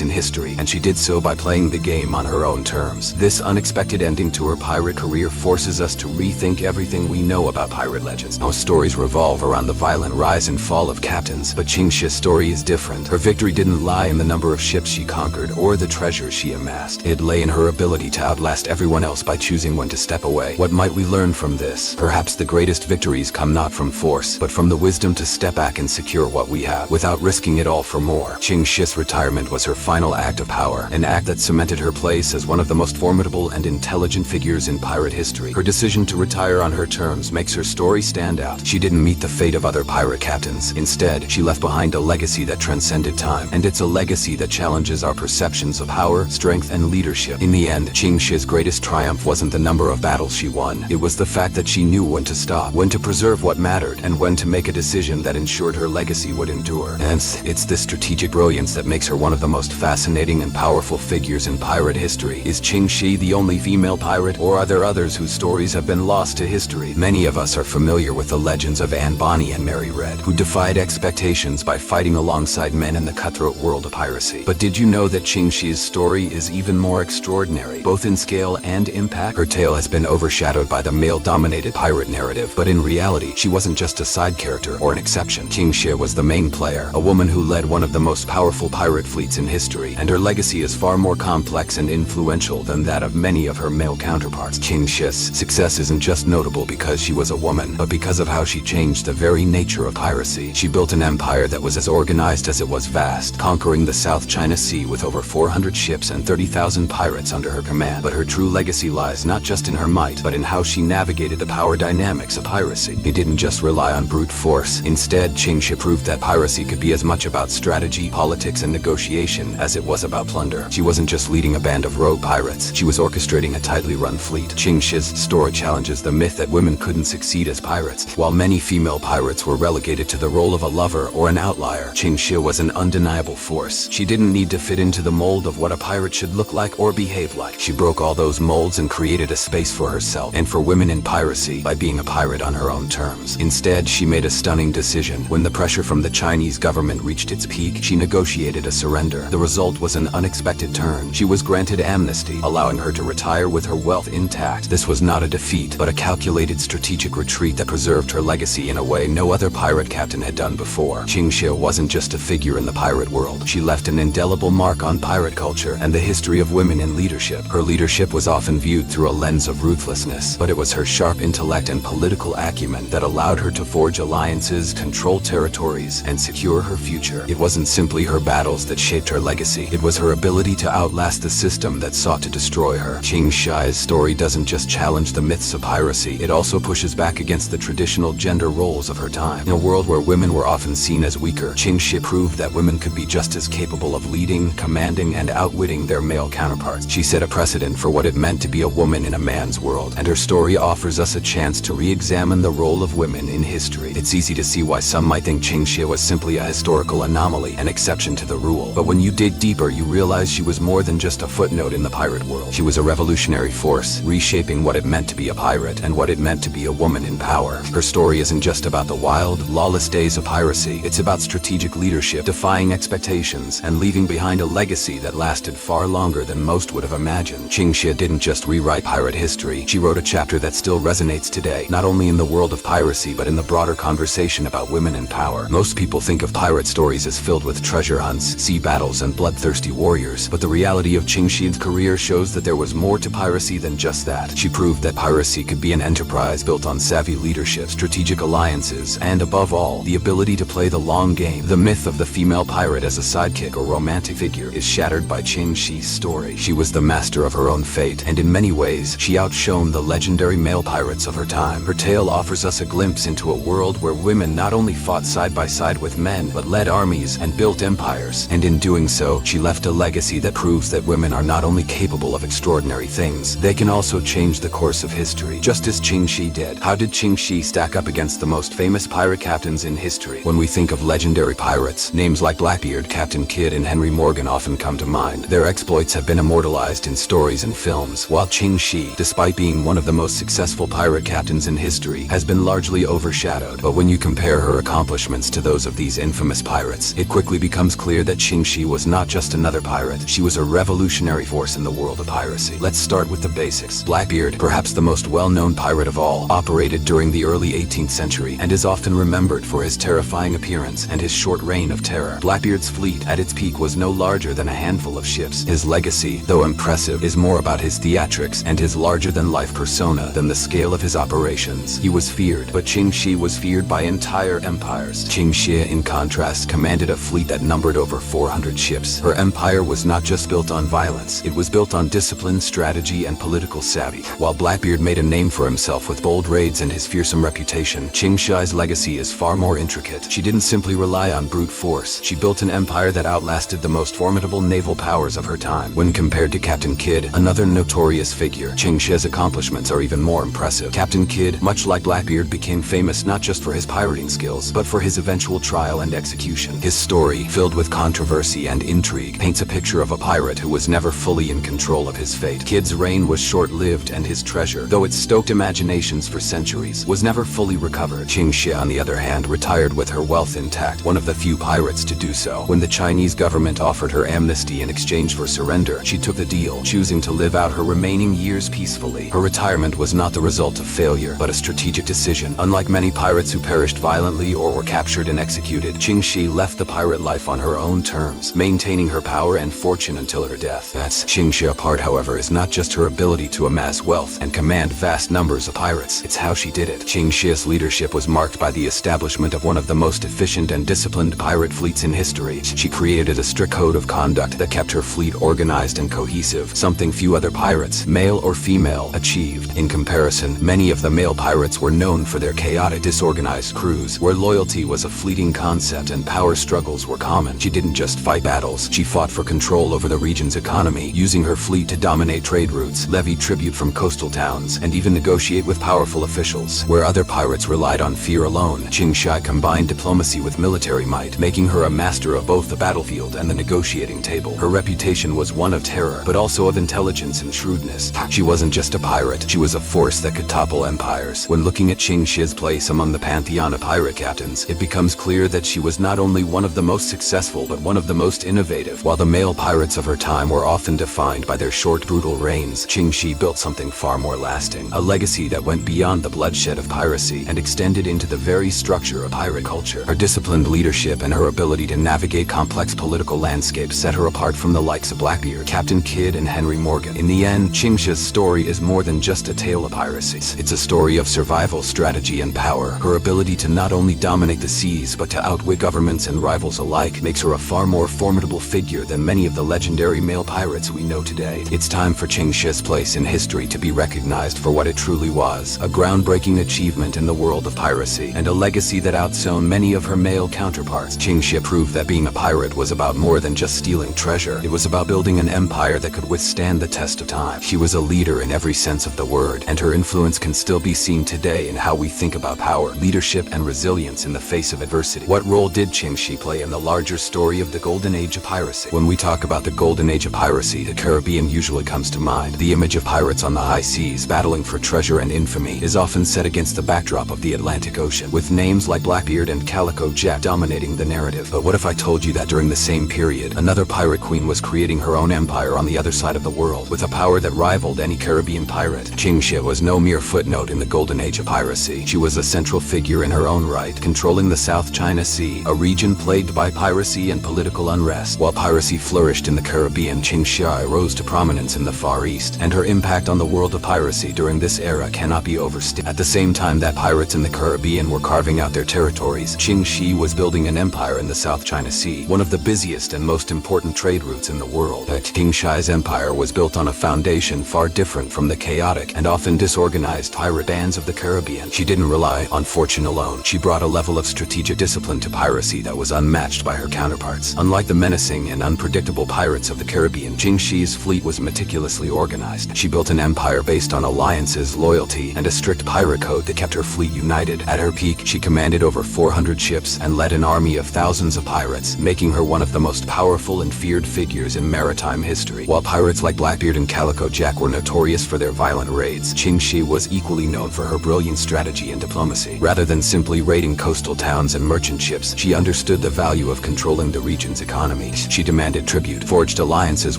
in history, and she did so by playing the game on her own terms. This unexpected ending to her pirate career forces us to rethink everything we know about pirate legends. Most stories revolve around the violent rise and fall of captains, but Ching Shih's story is different. Her victory didn't lie in the number of ships she conquered or the treasure she amassed. It lay in her ability to outlast everyone else by choosing when to step away. What might we learn from this? Perhaps the greatest victories come not from force, but from the wisdom to step back and secure what we have, without risking it all for more. Ching Shih's retirement was her final act of power, an act that cemented her place as one of the most formidable and intelligent figures in pirate history. Her decision to retire on her terms makes her story stand out. She didn't meet the fate of other pirate captains. Instead, she left behind a legacy that transcended time, and it's a legacy that challenges our perceptions of power, strength, and leadership. In the end, Ching Shih's greatest triumph wasn't the number of battles she won. It was the fact that she knew when to stop, when to preserve what mattered, and when to make a decision that ensured her legacy would endure. Hence, it's this strategic brilliance that makes her one of the most fascinating and powerful figures in pirate history. Is Ching Shih the only female pirate, or are there others whose stories have been lost to history? Many of us are familiar with the legends of Anne Bonny and Mary Red, who defied expectations by fighting alongside men in the cutthroat world of piracy. But did you know that Ching Shih's story is even more extraordinary, both in scale and impact? Her tale has been overshadowed by the male-dominated pirate narrative, but in reality, she wasn't just a side character or an exception. Ching Shih was the main player, a woman who led one of the most powerful pirate fleets in history, and her legacy is far more complex and influential than that of many of her male counterparts. Ching Shih's success isn't just notable because she was a woman, but because of how she changed the very nature of piracy. She built an empire that was as organized as it was vast, conquering the South China Sea with over 400 ships and 30,000 pirates under her command. But her true legacy lies not just in her might, but in how she navigated the power dynamics of piracy. It didn't just rely on brute force. Instead, Ching Shih proved that piracy could be as much about strategy, politics, and negotiation as it was about plunder. She wasn't just leading a band of rogue pirates, she was orchestrating a tightly run fleet. Ching Shih's story challenges the myth that women couldn't succeed as pirates. While many female pirates were relegated to the role of a lover or an outlier, Ching Shih was an undeniable force. She didn't need to fit into the mold of what a pirate should look like or behave like. She broke all those molds and created a space for herself and for women in piracy by being a pirate on her own terms. Instead, she made a stunning decision. When the pressure from the Chinese government reached its peak, she negotiated a surrender. The result was an unexpected turn. She was granted amnesty, allowing her to retire with her wealth intact. This was not a defeat, but a calculated strategic retreat that preserved her legacy in a way no other pirate captain had done before. Ching Shih wasn't just a figure in the pirate world. She left an indelible mark on pirate culture and the history of women in leadership. Her leadership was often viewed through a lens of ruthlessness, but it was her sharp intellect and political acumen that allowed her to forge alliances, control territories, and secure her future. It wasn't simply her battles that shaped her legacy. It was her ability to outlast the system that sought to destroy her. Ching Shih's story doesn't just challenge the myths of piracy, it also pushes back against the traditional gender roles of her time. In a world where women were often seen as weaker, Ching Shih proved that women could be just as capable of leading, commanding, and outwitting their male counterparts. She set a precedent for what it meant to be a woman in a man's world, and her story offers us a chance to re-examine the role of women in history. It's easy to see why some might think Ching Shih was simply a historical anomaly, an exception to the rule. But when you dig deeper, you realize she was more than just a footnote in the pirate world. She was a revolutionary force, reshaping what it meant to be a pirate and what it meant to be a woman in power. Her story isn't just about the wild, lawless days of piracy. It's about strategic leadership, defying expectations, and leaving behind a legacy that lasted far longer than most would have imagined. Ching Shih didn't just rewrite pirate history. She wrote a chapter that still resonates today, not only in the world of piracy, but in the broader conversation about women in power. Most people think of pirate stories as filled with treasure hunts, sea battles, and bloodthirsty warriors, but the reality of Ching Shih's career shows that there was more to piracy than just that. She proved that piracy could be an enterprise built on savvy leadership, strategic alliances, and above all, the ability to play the long game. The myth of the female pirate as a sidekick or romantic figure is shattered by Ching Shih's story. She was the master of her own fate, and in many ways, she outshone the legendary male pirates of her time. Her tale offers us a glimpse into a world where women not only fought side by side with men, but led armies and built empires. And in doing so, she left a legacy that proves that women are not only capable of extraordinary things, they can also change the course of history, just as Ching Shih did. How did Ching Shih stack up against the most famous pirate captains in history? When we think of legendary pirates, names like Blackbeard, Captain Kidd, and Henry Morgan often come to mind. Their exploits have been immortalized in stories and films, while Ching Shih, despite being one of the most successful successful pirate captains in history, has been largely overshadowed. But when you compare her accomplishments to those of these infamous pirates, it quickly becomes clear that Ching Shih was not just another pirate. She was a revolutionary force in the world of piracy. Let's start with the basics. Blackbeard, perhaps the most well-known pirate of all, operated during the early 18th century and is often remembered for his terrifying appearance and his short reign of terror. Blackbeard's fleet at its peak was no larger than a handful of ships. His legacy, though impressive, is more about his theatrics and his larger-than-life persona than the scale of his operations. He was feared, but Ching Shih was feared by entire empires. Ching Shih, in contrast, commanded a fleet that numbered over 400 ships. Her empire was not just built on violence, it was built on discipline, strategy, and political savvy. While Blackbeard made a name for himself with bold raids and his fearsome reputation, Ching Shih's legacy is far more intricate. She didn't simply rely on brute force. She built an empire that outlasted the most formidable naval powers of her time. When compared to Captain Kidd, another notorious figure, Ching Shih's accomplishments are even more impressive. Captain Kidd, much like Blackbeard, became famous not just for his pirating skills, but for his eventual trial and execution. His story, filled with controversy and intrigue, paints a picture of a pirate who was never fully in control of his fate. Kidd's reign was short-lived, and his treasure, though it stoked imaginations for centuries, was never fully recovered. Ching Shih, on the other hand, retired with her wealth intact, one of the few pirates to do so. When the Chinese government offered her amnesty in exchange for surrender, she took the deal, choosing to live out her remaining years peacefully. Her retirement was not the result of failure, but a strategic decision. Unlike many pirates who perished violently or were captured and executed, Ching Shih left the pirate life on her own terms, maintaining her power and fortune until her death. That's Ching Shih apart, however, is not just her ability to amass wealth and command vast numbers of pirates, it's how she did it. Ching Shih's leadership was marked by the establishment of one of the most efficient and disciplined pirate fleets in history. She created a strict code of conduct that kept her fleet organized and cohesive, something few other pirates, male or female, achieved. In comparison, many of the male pirates were known for their chaotic, disorganized crews, where loyalty was a fleeting concept and power struggles were common. She didn't just fight battles, she fought for control over the region's economy, using her fleet to dominate trade routes, levy tribute from coastal towns, and even negotiate with powerful officials. Where other pirates relied on fear alone, Ching Shih combined diplomacy with military might, making her a master of both the battlefield and the negotiating table. Her reputation was one of terror, but also of intelligence and shrewdness. She wasn't just a pirate, she was a force that could topple empires. When looking at Ching Shih's place among the pantheon of pirate captains, it becomes clear that she was not only one of the most successful but one of the most innovative. While the male pirates of her time were often defined by their short, brutal reigns, Ching Shih built something far more lasting, a legacy that went beyond the bloodshed of piracy and extended into the very structure of pirate culture. Her disciplined leadership and her ability to navigate complex political landscapes set her apart from the likes of Blackbeard, Captain Kidd, and Henry Morgan. In the end, Ching Shih's story is more than just a tale of piracy. It's a story of survival, strategy, and power. Her ability to not only dominate the seas but to outwit governments and rivals alike makes her a far more formidable figure than many of the legendary male pirates we know today. It's time for Ching Shih's place in history to be recognized for what it truly was, a groundbreaking achievement in the world of piracy, and a legacy that outshone many of her male counterparts. Ching Shih proved that being a pirate was about more than just stealing treasure. It was about building an empire that could withstand the test of time. She was a leader in every sense of the word, and her influence can still be seen today in how we think about power, leadership, and resilience in the face of adversity. What role did Ching Shih play in the larger story of the Golden Age of piracy? When we talk about the Golden Age of piracy, the Caribbean usually comes to mind. The image of pirates on the high seas battling for treasure and infamy is often set against the backdrop of the Atlantic Ocean, with names like Blackbeard and Calico Jack dominating the narrative. But what if I told you that during the same period, another pirate queen was creating her own empire on the other side of the world, with a power that rivaled any Caribbean pirate? Ching Shih was no mere footnote in the Golden Age of piracy. She was a central figure in her own right, controlling the South China Sea, a region plagued by piracy and political unrest. While piracy flourished in the Caribbean, Ching Shih rose to prominence in the Far East, and her impact on the world of piracy during this era cannot be overstated. At the same time that pirates in the Caribbean were carving out their territories, Ching Shih was building an empire in the South China Sea, one of the busiest and most important trade routes in the world. But Ching Shih's empire was built on a foundation far different from the chaotic and often disorganized pirate bands of the Caribbean. She didn't rely on fortune alone. She brought a level of strategic discipline to piracy that was unmatched by her counterparts. Unlike the menacing and unpredictable pirates of the Caribbean, Ching Shih's fleet was meticulously organized. She built an empire based on alliances, loyalty, and a strict pirate code that kept her fleet united. At her peak, she commanded over 400 ships and led an army of thousands of pirates, making her one of the most powerful and feared figures in maritime history. While pirates like Blackbeard and Calico Jack were notorious for their violent raids, Ching Shih was equally known for her brilliant strategy and diplomacy. Rather than simply raiding coastal towns and merchant ships, she understood the value of controlling the region's economy. She demanded tribute, forged alliances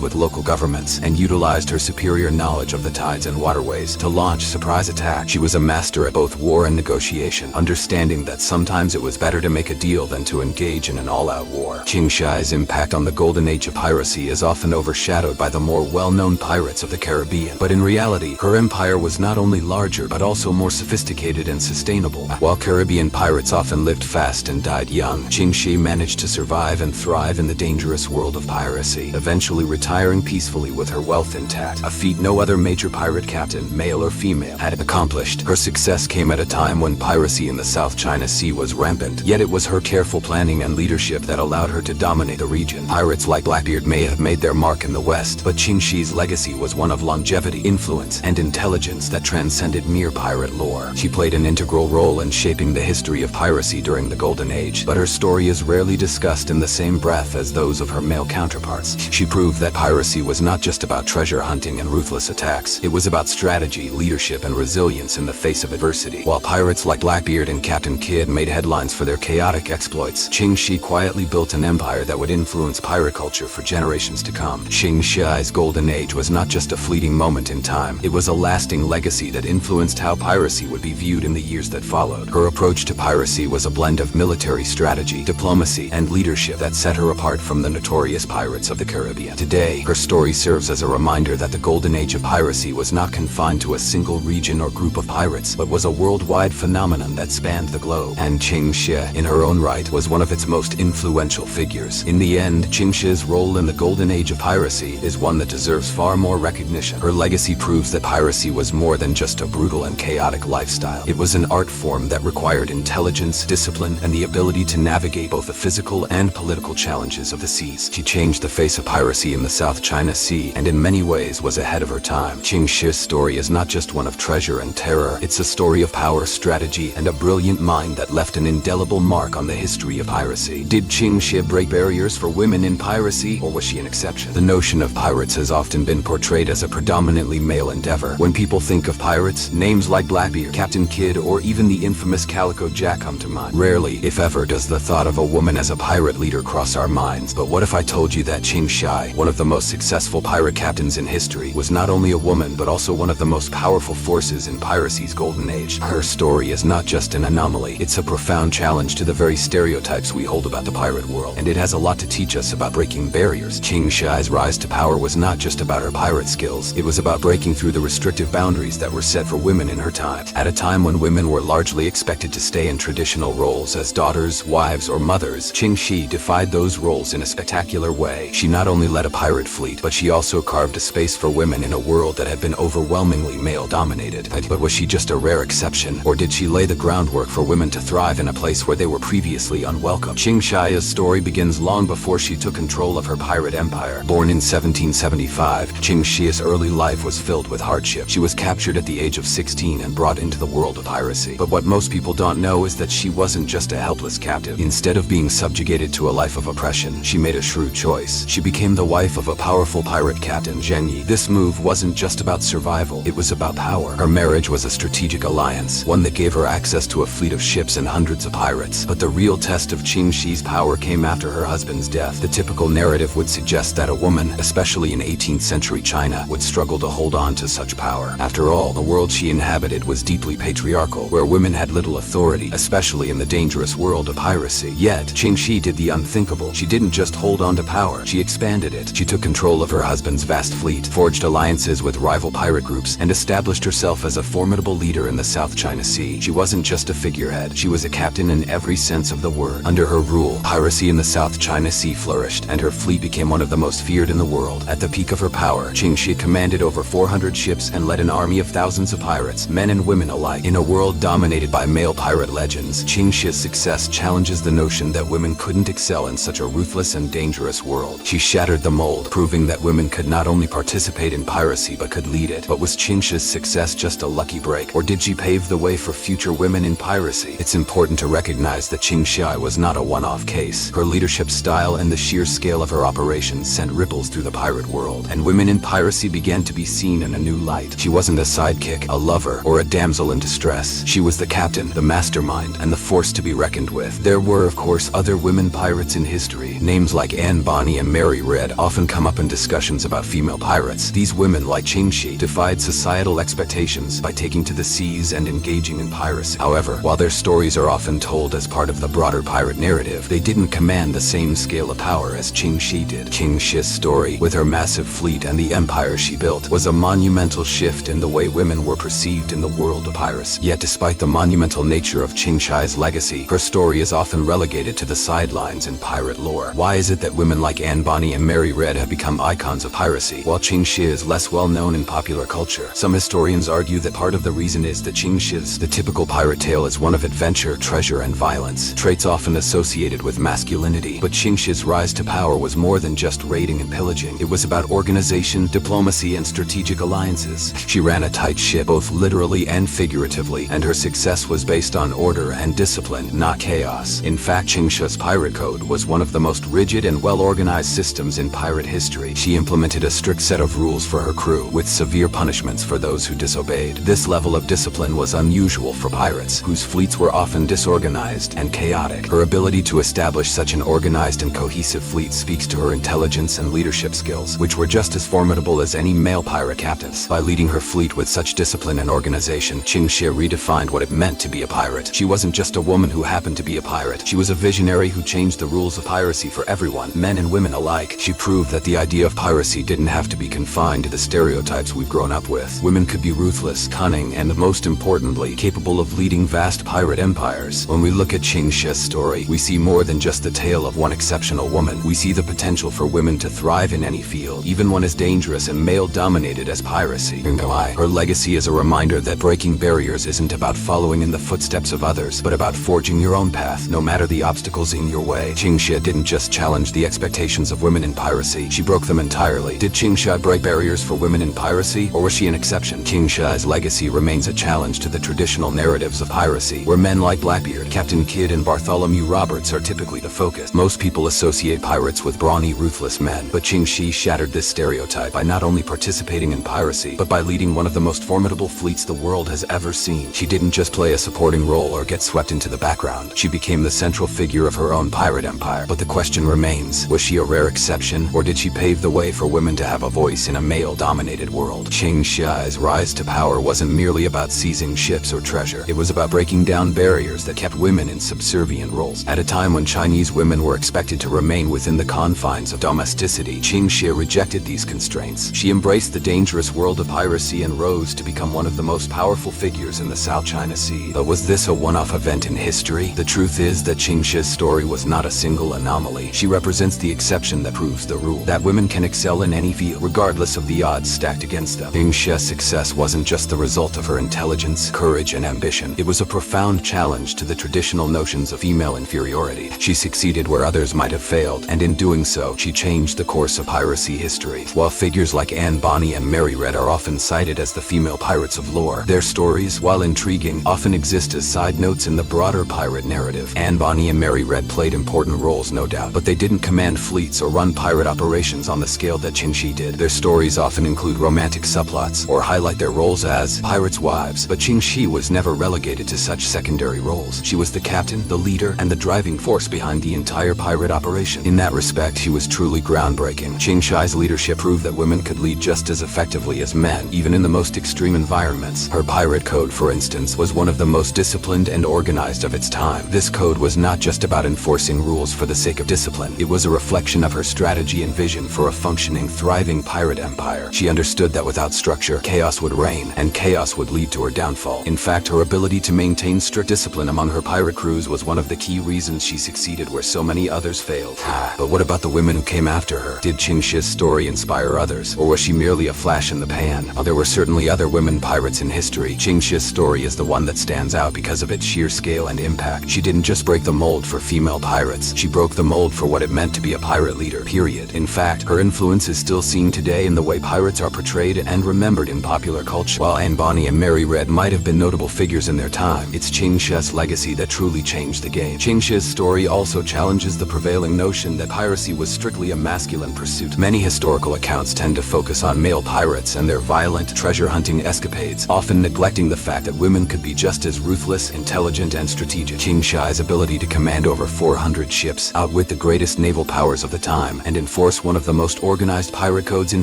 with local governments, and utilized her superior knowledge of the tides and waterways to launch surprise attacks. She was a master at both war and negotiation, understanding that sometimes it was better to make a deal than to engage in an all-out war. Ching Shi's impact on the golden age of piracy is often overshadowed by the more well-known pirates of the Caribbean, but in reality, her empire was not only larger but also more sophisticated and sustainable. While Caribbean pirates often lived fast and died young, Ching Shih managed to survive and thrive in the dangerous world of piracy, eventually retiring peacefully with her wealth intact, a feat no other major pirate captain, male or female, had accomplished. Her success came at a time when piracy in the South China Sea was rampant, yet it was her careful planning and leadership that allowed her to dominate the region. Pirates like Blackbeard may have made their mark in the West, but Ching Shi's legacy was one of longevity, influence, and intelligence that transcended mere pirate lore. She played an integral role in shaping the history of piracy during the Golden Age, but her story is rarely discussed in the same breath as those of her male counterparts. She proved that piracy was not just about treasure hunting and ruthless attacks. It was about strategy, leadership, and resilience in the face of adversity. While pirates like Blackbeard and Captain Kidd made headlines for their chaotic exploits, Ching Shih quietly built an empire that would influence pirate culture for generations to come. Ching Shi's Golden Age was not just a fleeting moment in time. It was a lasting legacy that influenced how piracy would be viewed in the years that followed. Her approach to piracy was a blend of military strategy, diplomacy, and leadership that set her apart from the notorious pirates of the Caribbean. Today, her story serves as a reminder that the Golden Age of piracy was not confined to a single region or group of pirates, but was a worldwide phenomenon that spanned the globe. And Ching Shih, in her own right, was one of its most influential figures. In the end, Ching Shi's role in the Golden Age of piracy is one that deserves far more recognition. Her legacy proves that piracy was more than just a brutal and chaotic lifestyle. It was an art form that required intelligence, discipline, and the ability to navigate both the physical and political challenges of the seas. She changed the face of piracy in the South China Sea, and in many ways was ahead of her time. Ching Shi's story is not just one of treasure and terror, it's a story of power, strategy, and a brilliant mind that left an indelible mark on the history of piracy. Did Ching Shih break barriers for women in piracy, or was she an exception? The notion of pirates has often been portrayed as a predominantly male endeavor. When people think of pirates, names like Blackbeard, Captain Kidd, or even the infamous Calico Jack come to mind. Rarely, if ever, does the thought of a woman as a pirate leader cross our minds. But what if I told you that Ching Shih, one of the most successful pirate captains in history, was not only a woman but also one of the most powerful forces in piracy's golden age? Her story is not just an anomaly, it's a profound challenge to the very stereotypes we hold about the pirate world, and it has a lot to teach us about breaking barriers. Ching Shi's rise to power was not just about her pirate skills, it was about breaking through the restrictive boundaries that were set for women in her time. At a time when women were largely expected to stay in traditional roles as daughters, wives, or mothers, Ching Shih defied those roles in a spectacular way. She not only led a pirate fleet, but she also carved a space for women in a world that had been overwhelmingly male-dominated. But was she just a rare exception, or did she lay the groundwork for women to thrive in a place where they were previously unwelcome? Ching Shi's story begins long before she took control of her pirate empire. Born in 1775, Ching Shi's early life was filled with hardship. She was captured at the age of 16 and brought into the world of piracy. But what most people don't know is that she wasn't just a helpless captive. Instead of being subjugated to a life of oppression, she made a shrewd choice. She became the wife of a powerful pirate captain, Jeni. This move wasn't just about survival, it was about power. Her marriage was a strategic alliance, one that gave her access to a fleet of ships and hundreds of pirates. But the real test of Ching Shi's power came after her husband's death. The typical narrative would suggest that a woman, especially in 18th century China, would struggle to hold on to such power. After all, the world she inhabited was deeply patriarchal, where women had little authority, especially in the dangerous world of piracy. Yet, Ching Shih did the unthinkable. She didn't just hold on to power, she expanded it. She took control of her husband's vast fleet, forged alliances with rival pirate groups, and established herself as a formidable leader in the South China Sea. She wasn't just a figurehead, she was a captain in every sense of the word. Under her rule, piracy in the South China Sea flourished, and her fleet became one of the most feared in the world. At the peak of her power, Ching Shih commanded over 400 ships and led an army of thousands of pirates, men and women alike. In a world dominated by male pirate legends, Ching Shi's success challenges the notion that women couldn't excel in such a ruthless and dangerous world. She shattered the mold, proving that women could not only participate in piracy but could lead it. But was Ching Shi's success just a lucky break, or did she pave the way for future women in piracy? It's important to recognize that Ching Shih was not a one-off case. Her leadership style and the sheer scale of her operations sent ripples through the pirate world, and women in piracy began to be seen in a new light. She wasn't a sidekick, a lover, or a damsel in distress. She was the captain, the mastermind, and the force to be reckoned with. There were, of course, other women pirates in history. Names like Anne Bonny and Mary Red often come up in discussions about female pirates. These women, like Ching Shih, defied societal expectations by taking to the seas and engaging in piracy. However, while their stories are often told as part of the broader pirate narrative, they didn't command the same scale of power as Ching Shih did. Ching Shih's story, with her massive fleet and the empire she built, was a monumental shift in the way women were perceived in the world of piracy. Yet despite the monumental nature of Ching Shih's legacy, her story is often relegated to the sidelines in pirate lore. Why is it that women like Anne Bonny and Mary Red have become icons of piracy, while Ching Shih is less well known in popular culture? Some historians argue that part of the reason is that Ching Shih's the typical pirate tale is one of adventure, treasure, and violence, traits often associated with masculinity. But Ching Shih's rise to power was more than just raiding and pillaging. It was about organization, diplomacy, and strategic alliances. She ran a tight ship, both literally and figuratively, and her success was based on order and discipline, not chaos. In fact, Ching Shih's pirate code was one of the most rigid and well-organized systems in pirate history. She implemented a strict set of rules for her crew, with severe punishments for those who disobeyed. This level of discipline was unusual for pirates, whose fleets were often disorganized and chaotic. Her ability to establish such an organized and cohesive fleet speaks to her intelligence and leadership skills, which were just as formidable as any male pirate captain's. By leading her fleet with such discipline and organization, Ching Shih redefined what it meant to be a pirate. She wasn't just a woman who happened to be a pirate. She was a visionary who changed the rules of piracy for everyone, men and women alike. She proved that the idea of piracy didn't have to be confined to the stereotypes we've grown up with. Women could be ruthless, cunning, and most importantly, capable of leading vast pirate empires. When we look at Ching Shih's story, we see more than just the tale of one exceptional woman. We see the potential for women to thrive in any field, even one as dangerous and male-dominated as piracy. Her legacy is a reminder that breaking barriers isn't about following in the footsteps of others, but about forging your own path, no matter the obstacles in your way. Ching Shih didn't just challenge the expectations of women in piracy, she broke them entirely. Did Ching Shih break barriers for women in piracy, or was she an exception? Ching Shih's legacy remains a challenge to the traditional narratives of piracy, where men like Blackbeard, Captain Kidd, and Bartholomew Roberts are typically the focus. Most people associate pirates with brawny, ruthless men, but Ching Shih shattered this stereotype by not only participating in piracy, but by leading one of the most formidable fleets the world has ever seen. She didn't just play a supporting role or get swept into the background. She became the central figure of her own pirate empire. But the question remains, was she a rare exception, or did she pave the way for women to have a voice in a male-dominated world? Ching Shih's rise to power wasn't merely about seizing ships or treasure. It was about breaking down barriers that kept women in subservient roles. At a time when Chinese women were expected to remain within the confines of domesticity, Ching Shih rejected these constraints. She embraced the dangerous world of piracy and rose to become one of the most powerful figures in the South China Sea. But was this a one-off event in history? The truth is that Ching Shih's story was not a single anomaly. She represents the exception that proves the rule, that women can excel in any field, regardless of the odds stacked against them. Ching Shih's success wasn't just the result of her intelligence, courage, and ambition. It was a profound challenge to the traditional notions of female inferiority. She succeeded where others might have failed, and in doing so, she changed the course of piracy history. While figures like Anne Bonny and Mary Red are often cited as the female pirates of lore, their stories, while intriguing, often exist as side notes in the broader pirate narrative. Anne Bonny and Mary Red played important roles, no doubt, but they didn't command fleets or run pirate operations on the scale that Ching Shih did. Their stories often include romantic subplots or highlight their roles as pirates' wives, but Ching Shih was never relegated to such secondary roles. She was the captain, the leader, and the driving force behind the entire pirate operation. In that respect, she was truly groundbreaking. Ching Shih's leadership proved that women could lead just as effectively as men, even in the most extreme environments. Her pirate code, for instance, was one of the most disciplined and organized of its time. This code was not just about enforcing rules for the sake of discipline. It was a reflection of her strategy and vision for a functioning, thriving pirate empire. She understood that without structure, chaos would reign, and chaos would lead to her downfall. In fact, her ability to maintain strict discipline among her pirate crews was one of the key reasons she succeeded where so many others failed. But what about the women who came after her? Did Ching Shih's story inspire others, or was she merely a flash in the pan? There were certainly other women pirates in history. Ching Shih's story is the one that stands out because of its sheer scale and impact. She didn't just break the mold for female pirates, she broke the mold for what it meant to be a pirate leader, period. In fact, her influence is still seen today in the way pirates are portrayed and remembered in popular culture. While Anne Bonny and Mary Red might have been notable figures in their time, it's Ching Shih's legacy that truly changed the game. Ching Shih's story also challenges the prevailing notion that piracy was strictly a masculine pursuit. Many historical accounts tend to focus on male pirates and their violent, treasure hunting escapades, often neglecting the fact that women could be just as ruthless, intelligent, and strategic. Ching Shi's ability to command over 400 ships, outwit the greatest naval powers of the time, and enforce one of the most organized pirate codes in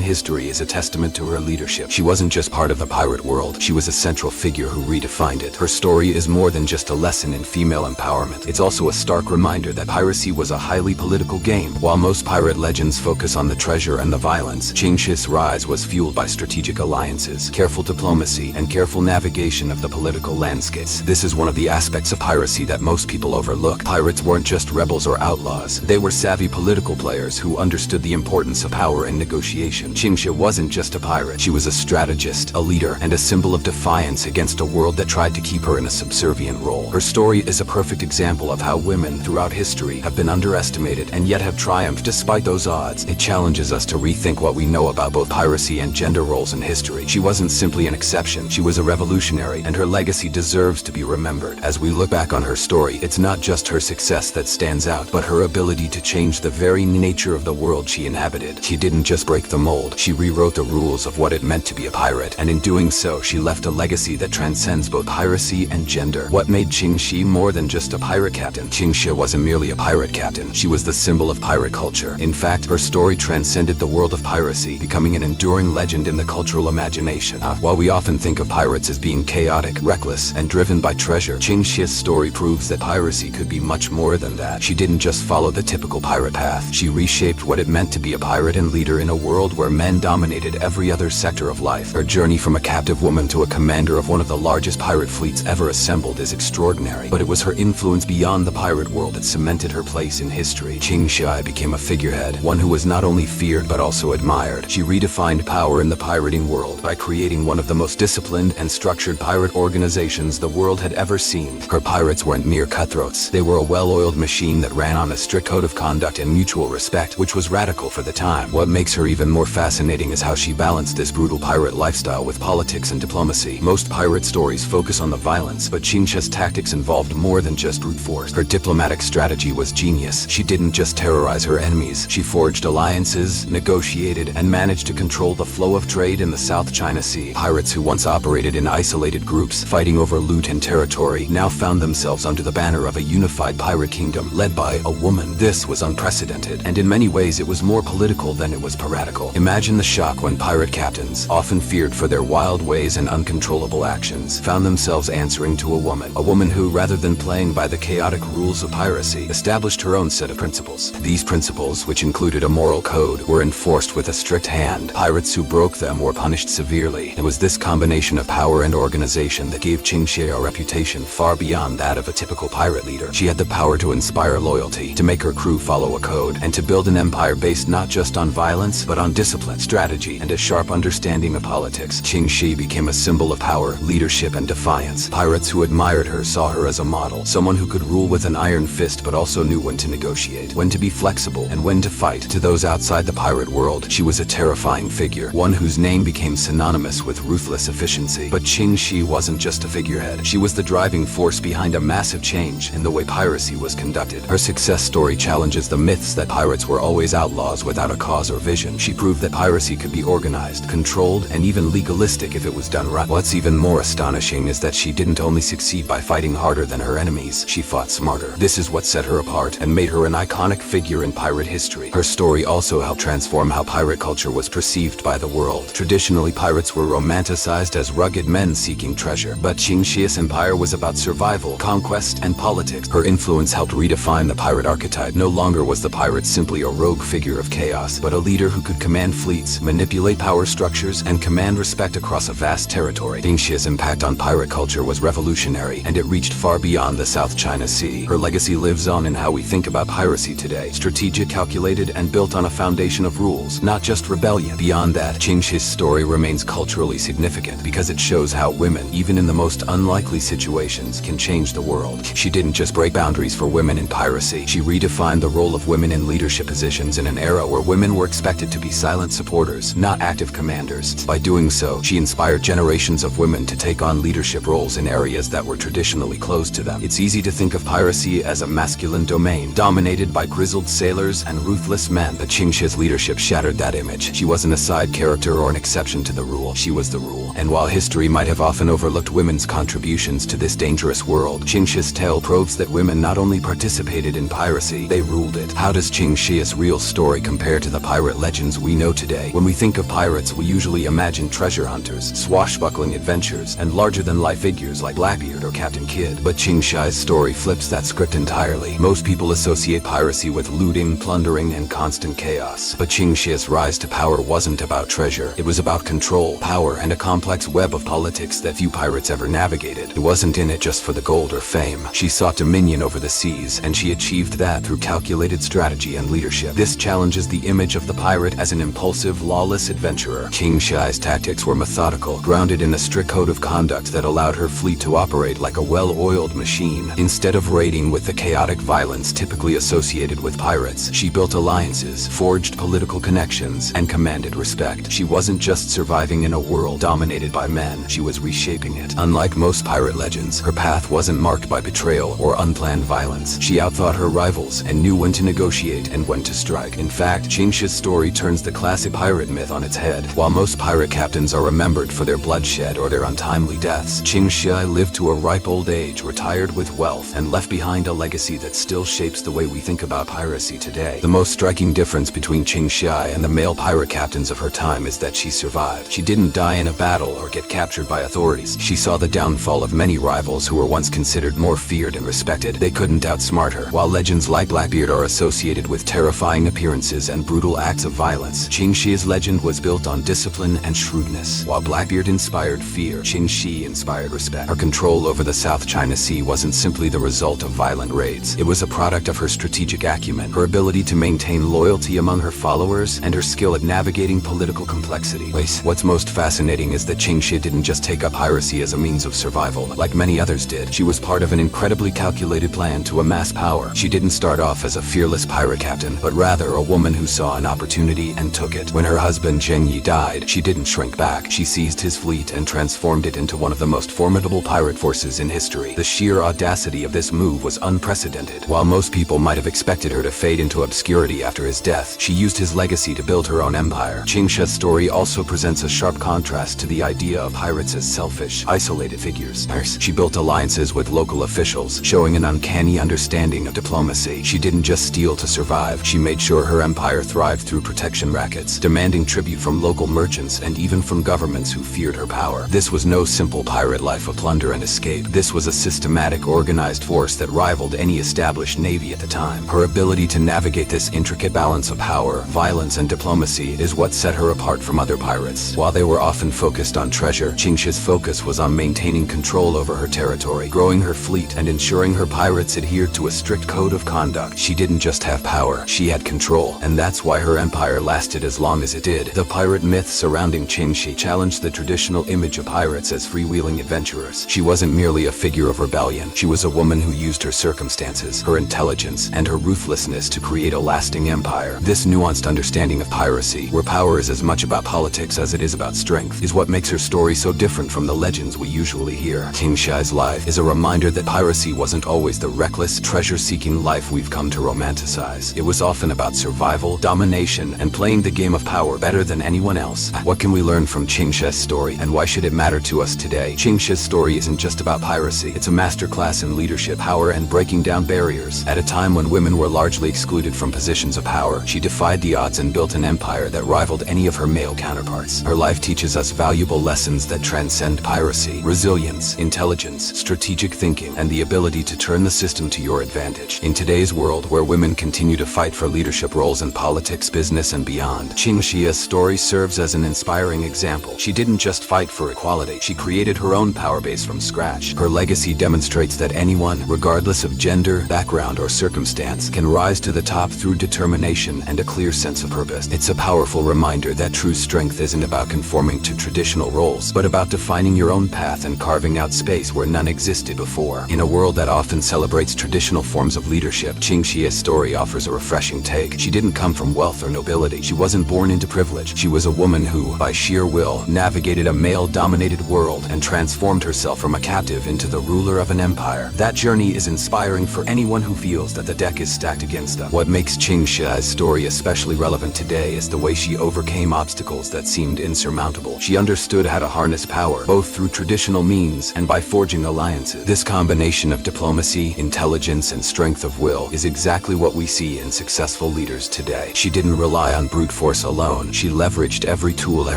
history is a testament to her leadership. She wasn't just part of the pirate world, she was a central figure who redefined it. Her story is more than just a lesson in female empowerment. It's also a stark reminder that piracy was a highly political game. While most pirate legends focus on the treasure and the violence, Ching Shih's rise was fueled by strategic alliances, careful diplomacy, and careful navigation of the political landscapes. This is one of the aspects of piracy that most people overlook. Pirates weren't just rebels or outlaws. They were savvy political players who understood the importance of power and negotiation. Ching Shih wasn't just a pirate. She was a strategist, a leader, and a symbol of defiance against a world that tried to keep her in a subservient role. Her story is a perfect example of how women throughout history have been underestimated and yet have triumphed despite those odds. It challenges us to rethink what we know about both piracy and gender roles in history. She wasn't simply an exception, she was a revolutionary, and her legacy deserves to be remembered. As we look back on her story, it's not just her success that stands out, but her ability to change the very nature of the world she inhabited. She didn't just break the mold, she rewrote the rules of what it meant to be a pirate, and in doing so, she left a legacy that transcends both piracy and gender. What made Ching Shih more than just a pirate captain? Ching Shih wasn't merely a pirate captain, she was the symbol of pirate culture. In fact, her story transcended the world of piracy, becoming an enduring legend in the cultural imagination. While we often think of pirates as being chaotic, reckless, and driven by treasure, Ching Shih's story proves that piracy could be much more than that. She didn't just follow the typical pirate path, she reshaped what it meant to be a pirate and leader in a world where men dominated every other sector of life. Her journey from a captive woman to a commander of one of the largest pirate fleets ever assembled is extraordinary, but it was her influence beyond the pirate world that cemented her place in history. Ching Shih became a figurehead, one who was not only feared but also admired. She redefined power in the pirating world by creating one of the most disciplined and structured pirate organizations the world had ever seen. Her pirates weren't mere cutthroats, they were a well-oiled machine that ran on a strict code of conduct and mutual respect, which was radical for the time. What makes her even more fascinating is how she balanced this brutal pirate lifestyle with politics and diplomacy. Most pirate stories focus on the violence, but Ching Shih's tactics involved more than just brute force. Her diplomatic strategy was genius. She didn't just terrorize her enemies, she forged alliances, negotiated, and managed to control the flow of trade in the South China Sea. Pirates who once operated in isolated groups, fighting over loot and territory, now found themselves under the banner of a unified pirate kingdom led by a woman. This was unprecedented, and in many ways it was more political than it was piratical. Imagine the shock when pirate captains, often feared for their wild ways and uncontrollable actions, found themselves answering to a woman who, rather than playing by the chaotic rules of piracy, established her own set of principles. These principles, which included a moral code, were enforced with a strict hand. Pirates who broke them were punished severely. It was this combination of power and organization that gave Ching Shih a reputation far beyond that of a typical pirate leader. She had the power to inspire loyalty, to make her crew follow a code, and to build an empire based not just on violence, but on discipline, strategy, and a sharp understanding of politics. Ching Shih became a symbol of power, leadership, and defiance. Pirates who admired her saw her as a model, someone who could rule with an iron fist but also knew when to negotiate, when to be flexible, and when to fight. To those outside the pirate world, she was a terrifying figure, one whose name became synonymous with ruthless efficiency. But Ching Shih wasn't just a figurehead. She was the driving force behind a massive change in the way piracy was conducted. Her success story challenges the myths that pirates were always outlaws without a cause or vision. She proved that piracy could be organized, controlled, and even legalistic if it was done right. What's even more astonishing is that she didn't only succeed by fighting harder than her enemies, she fought smarter. This is what set her apart and made her an iconic figure in pirate history. Her story also helped transform how pirate culture was perceived by the world. Traditionally, pirates were romanticized as rugged men seeking treasure, but Ching Shih's empire was about survival, conquest, and politics. Her influence helped redefine the pirate archetype. No longer was the pirate simply a rogue figure of chaos, but a leader who could command fleets, manipulate power structures, and command respect across a vast territory. Ching Shih's impact on pirate culture was revolutionary, and it reached far beyond the South China Sea. Her legacy lives on in how we think about piracy today. Strategic, calculated, and built on a foundation of rules, not just rebellion. Beyond that, Ching Shih's story remains culturally significant because it shows how women, even in the most unlikely situations, can change the world. She didn't just break boundaries for women in piracy, she redefined the role of women in leadership positions in an era where women were expected to be silent supporters, not active commanders. By doing so, she inspired generations of women to take on leadership roles in areas that were traditionally closed to them. It's easy to think of piracy as a masculine domain, dominated by grizzled sailors and ruthless men, but Ching Shih's leadership shattered that image. She wasn't a side character or an exception to the rule. example, she was the rule. And while history might have often overlooked women's contributions to this dangerous world, Ching Shih's tale proves that women not only participated in piracy, they ruled it. How does Ching Shih's real story compare to the pirate legends we know today? When we think of pirates, we usually imagine treasure hunters, swashbuckling adventures, and larger-than-life figures like Blackbeard or Captain Kidd. But Ching Shih's story flips that script entirely. Most people associate piracy with looting, plundering, and constant chaos. But Ching Shih's rise to power wasn't about treasure. It was about control, power, and a complex web of politics that few pirates ever navigated. It wasn't in it just for the gold or fame. She sought dominion over the seas, and she achieved that through calculated strategy and leadership. This challenges the image of the pirate as an impulsive, lawless adventurer. Ching Shih's tactics were methodical, grounded in a strict code of conduct that allowed her fleet to operate like a well-oiled machine. Instead of raiding with the chaotic violence typically associated with pirates, she built alliances, forged political connections, and commanded respect. She wasn't just surviving in a world dominated by men, she was reshaping it. Unlike most pirate legends, her path wasn't marked by betrayal or unplanned violence. She outthought her rivals and knew when to negotiate and when to strike. In fact, Ching Shih's story turns the classic pirate myth on its head. While most pirate captains are remembered for their bloodshed or their untimely deaths, Ching Shih lived to a ripe old age, retired with wealth, and left behind a legacy that still shapes the way we think about piracy today. The most striking difference between Ching Shih and the male pirate captains of her time is that she survived. She didn't die in a battle or get captured by authorities. She saw the downfall of many rivals who were once considered more feared and respected. They couldn't outsmart her. While legends like Blackbeard are associated with terrifying appearances and brutal acts of violence, Ching Shih's legend was built on discipline and shrewdness. While Blackbeard inspired fear, Ching Shih inspired respect. Her control over the South China Sea wasn't simply the result of violent raids. It was a product of her strategic acumen, her ability to maintain loyalty among her followers, and her skill at navigating political complexity. What's most fascinating is that Ching Shih didn't just take up piracy as a means of survival. Like many others did, she was part of an incredibly calculated plan to amass power. She didn't start off as a fearless pirate captain, but rather a woman who saw an opportunity and took it. When her husband Jeni died, she didn't shrink back. She seized his fleet and transformed it into one of the most formidable pirate forces in history. The sheer audacity of this move was unprecedented. While most people might have expected her to fade into obscurity after his death, she used his legacy to build her own empire. Ching Shih's story also presents a sharp contrast to the idea of pirates as selfish, isolated figures. She built alliances with local officials, showing an uncanny understanding of diplomacy. She didn't just steal to survive, she made sure her empire thrived through protection rackets, demanding tribute from local merchants and even from governments who feared her power. This was no simple pirate life of plunder and escape. This was a systematic, organized force that rivaled any established navy at the time. Her ability to navigate this intricate balance of power, violence, and diplomacy is what set her apart from other pirates. While they were often focused on treasure, Ching Shih's focus was on maintaining control over her territory, growing her fleet, and ensuring her pirates adhered to a strict code of conduct. She didn't just have power, she had control, and that's why her empire lasted as long as it did. The pirate myth surrounding Ching Shih challenged the traditional image of pirates as freewheeling adventurers. She wasn't merely a figure of rebellion. She was a woman who used her circumstances, her intelligence, and her ruthlessness to create a lasting empire. This nuanced understanding of piracy, where power is as much about politics as it is about strength, is what makes her story so different from the legends we usually hear. Ching Shih's life is a reminder that piracy wasn't always the reckless, treasure-seeking life we've come to romanticize. It was often about survival, domination, and playing the game of power better than anyone else. What can we learn from Ching Shih's story, and why should it matter to us today? Ching Shih's story isn't just about piracy. It's a masterclass in leadership, power, and breaking down barriers. At a time when women were largely excluded from positions of power, she defied the odds and built an empire that rivaled any of her male counterparts. Her life teaches us valuable lessons that transcend piracy: resilience, intelligence, strategic thinking, and the ability to turn the system to your advantage. In today's world, where women continue to fight for leadership roles in politics, business, and beyond, Ching Shih's story serves as an inspiring example. She didn't just fight for equality, she created her own power base from scratch. Her legacy demonstrates that anyone, regardless of gender, background, or circumstance, can rise to the top through determination and a clear sense of purpose. It's a powerful reminder that true strength isn't about conforming to traditional roles, but about defining your own path and carving out space where none existed before. In a world that often celebrates traditional forms of leadership, Ching Shih's story offers a refreshing take. She didn't come from wealth or nobility. She wasn't born into privilege. She was a woman who, by sheer will, navigated a male-dominated world and transformed herself from a captive into the ruler of an empire. That journey is inspiring for anyone who feels that the deck is stacked against them. What makes Ching Shih's story especially relevant today is the way she overcame obstacles that seemed insurmountable. insurmountable. She understood how to harness power, both through traditional means and by forging alliances. This combination of diplomacy, intelligence, and strength of will is exactly what we see in successful leaders today. She didn't rely on brute force alone. She leveraged every tool at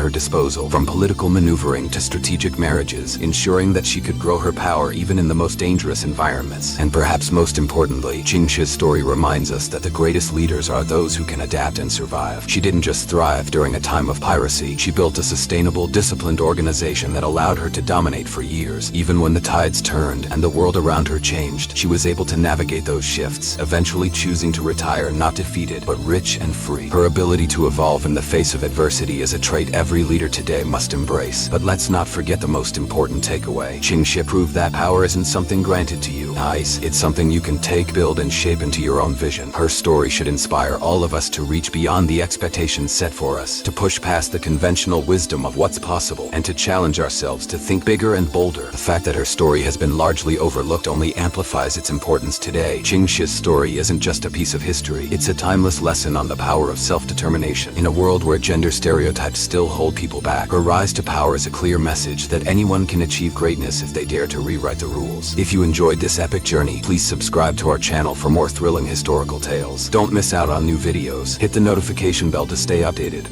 her disposal, from political maneuvering to strategic marriages, ensuring that she could grow her power even in the most dangerous environments. And perhaps most importantly, Ching Shih's story reminds us that the greatest leaders are those who can adapt and survive. She didn't just thrive during a time of piracy. She built a sustainable, disciplined organization that allowed her to dominate for years. Even when the tides turned and the world around her changed, she was able to navigate those shifts, eventually choosing to retire not defeated, but rich and free. Her ability to evolve in the face of adversity is a trait every leader today must embrace. But let's not forget the most important takeaway. Ching Shih proved that power isn't something granted to you. It's something you can take, build, and shape into your own vision. Her story should inspire all of us to reach beyond the expectations set for us, to push past the conventional wisdom of what's possible, and to challenge ourselves to think bigger and bolder. The fact that her story has been largely overlooked only amplifies its importance today. Ching Shih's story isn't just a piece of history. It's a timeless lesson on the power of self-determination. In a world where gender stereotypes still hold people back, her rise to power is a clear message that anyone can achieve greatness if they dare to rewrite the rules. If you enjoyed this epic journey, please subscribe to our channel for more thrilling historical tales. Don't miss out on new videos. Hit the notification bell to stay updated.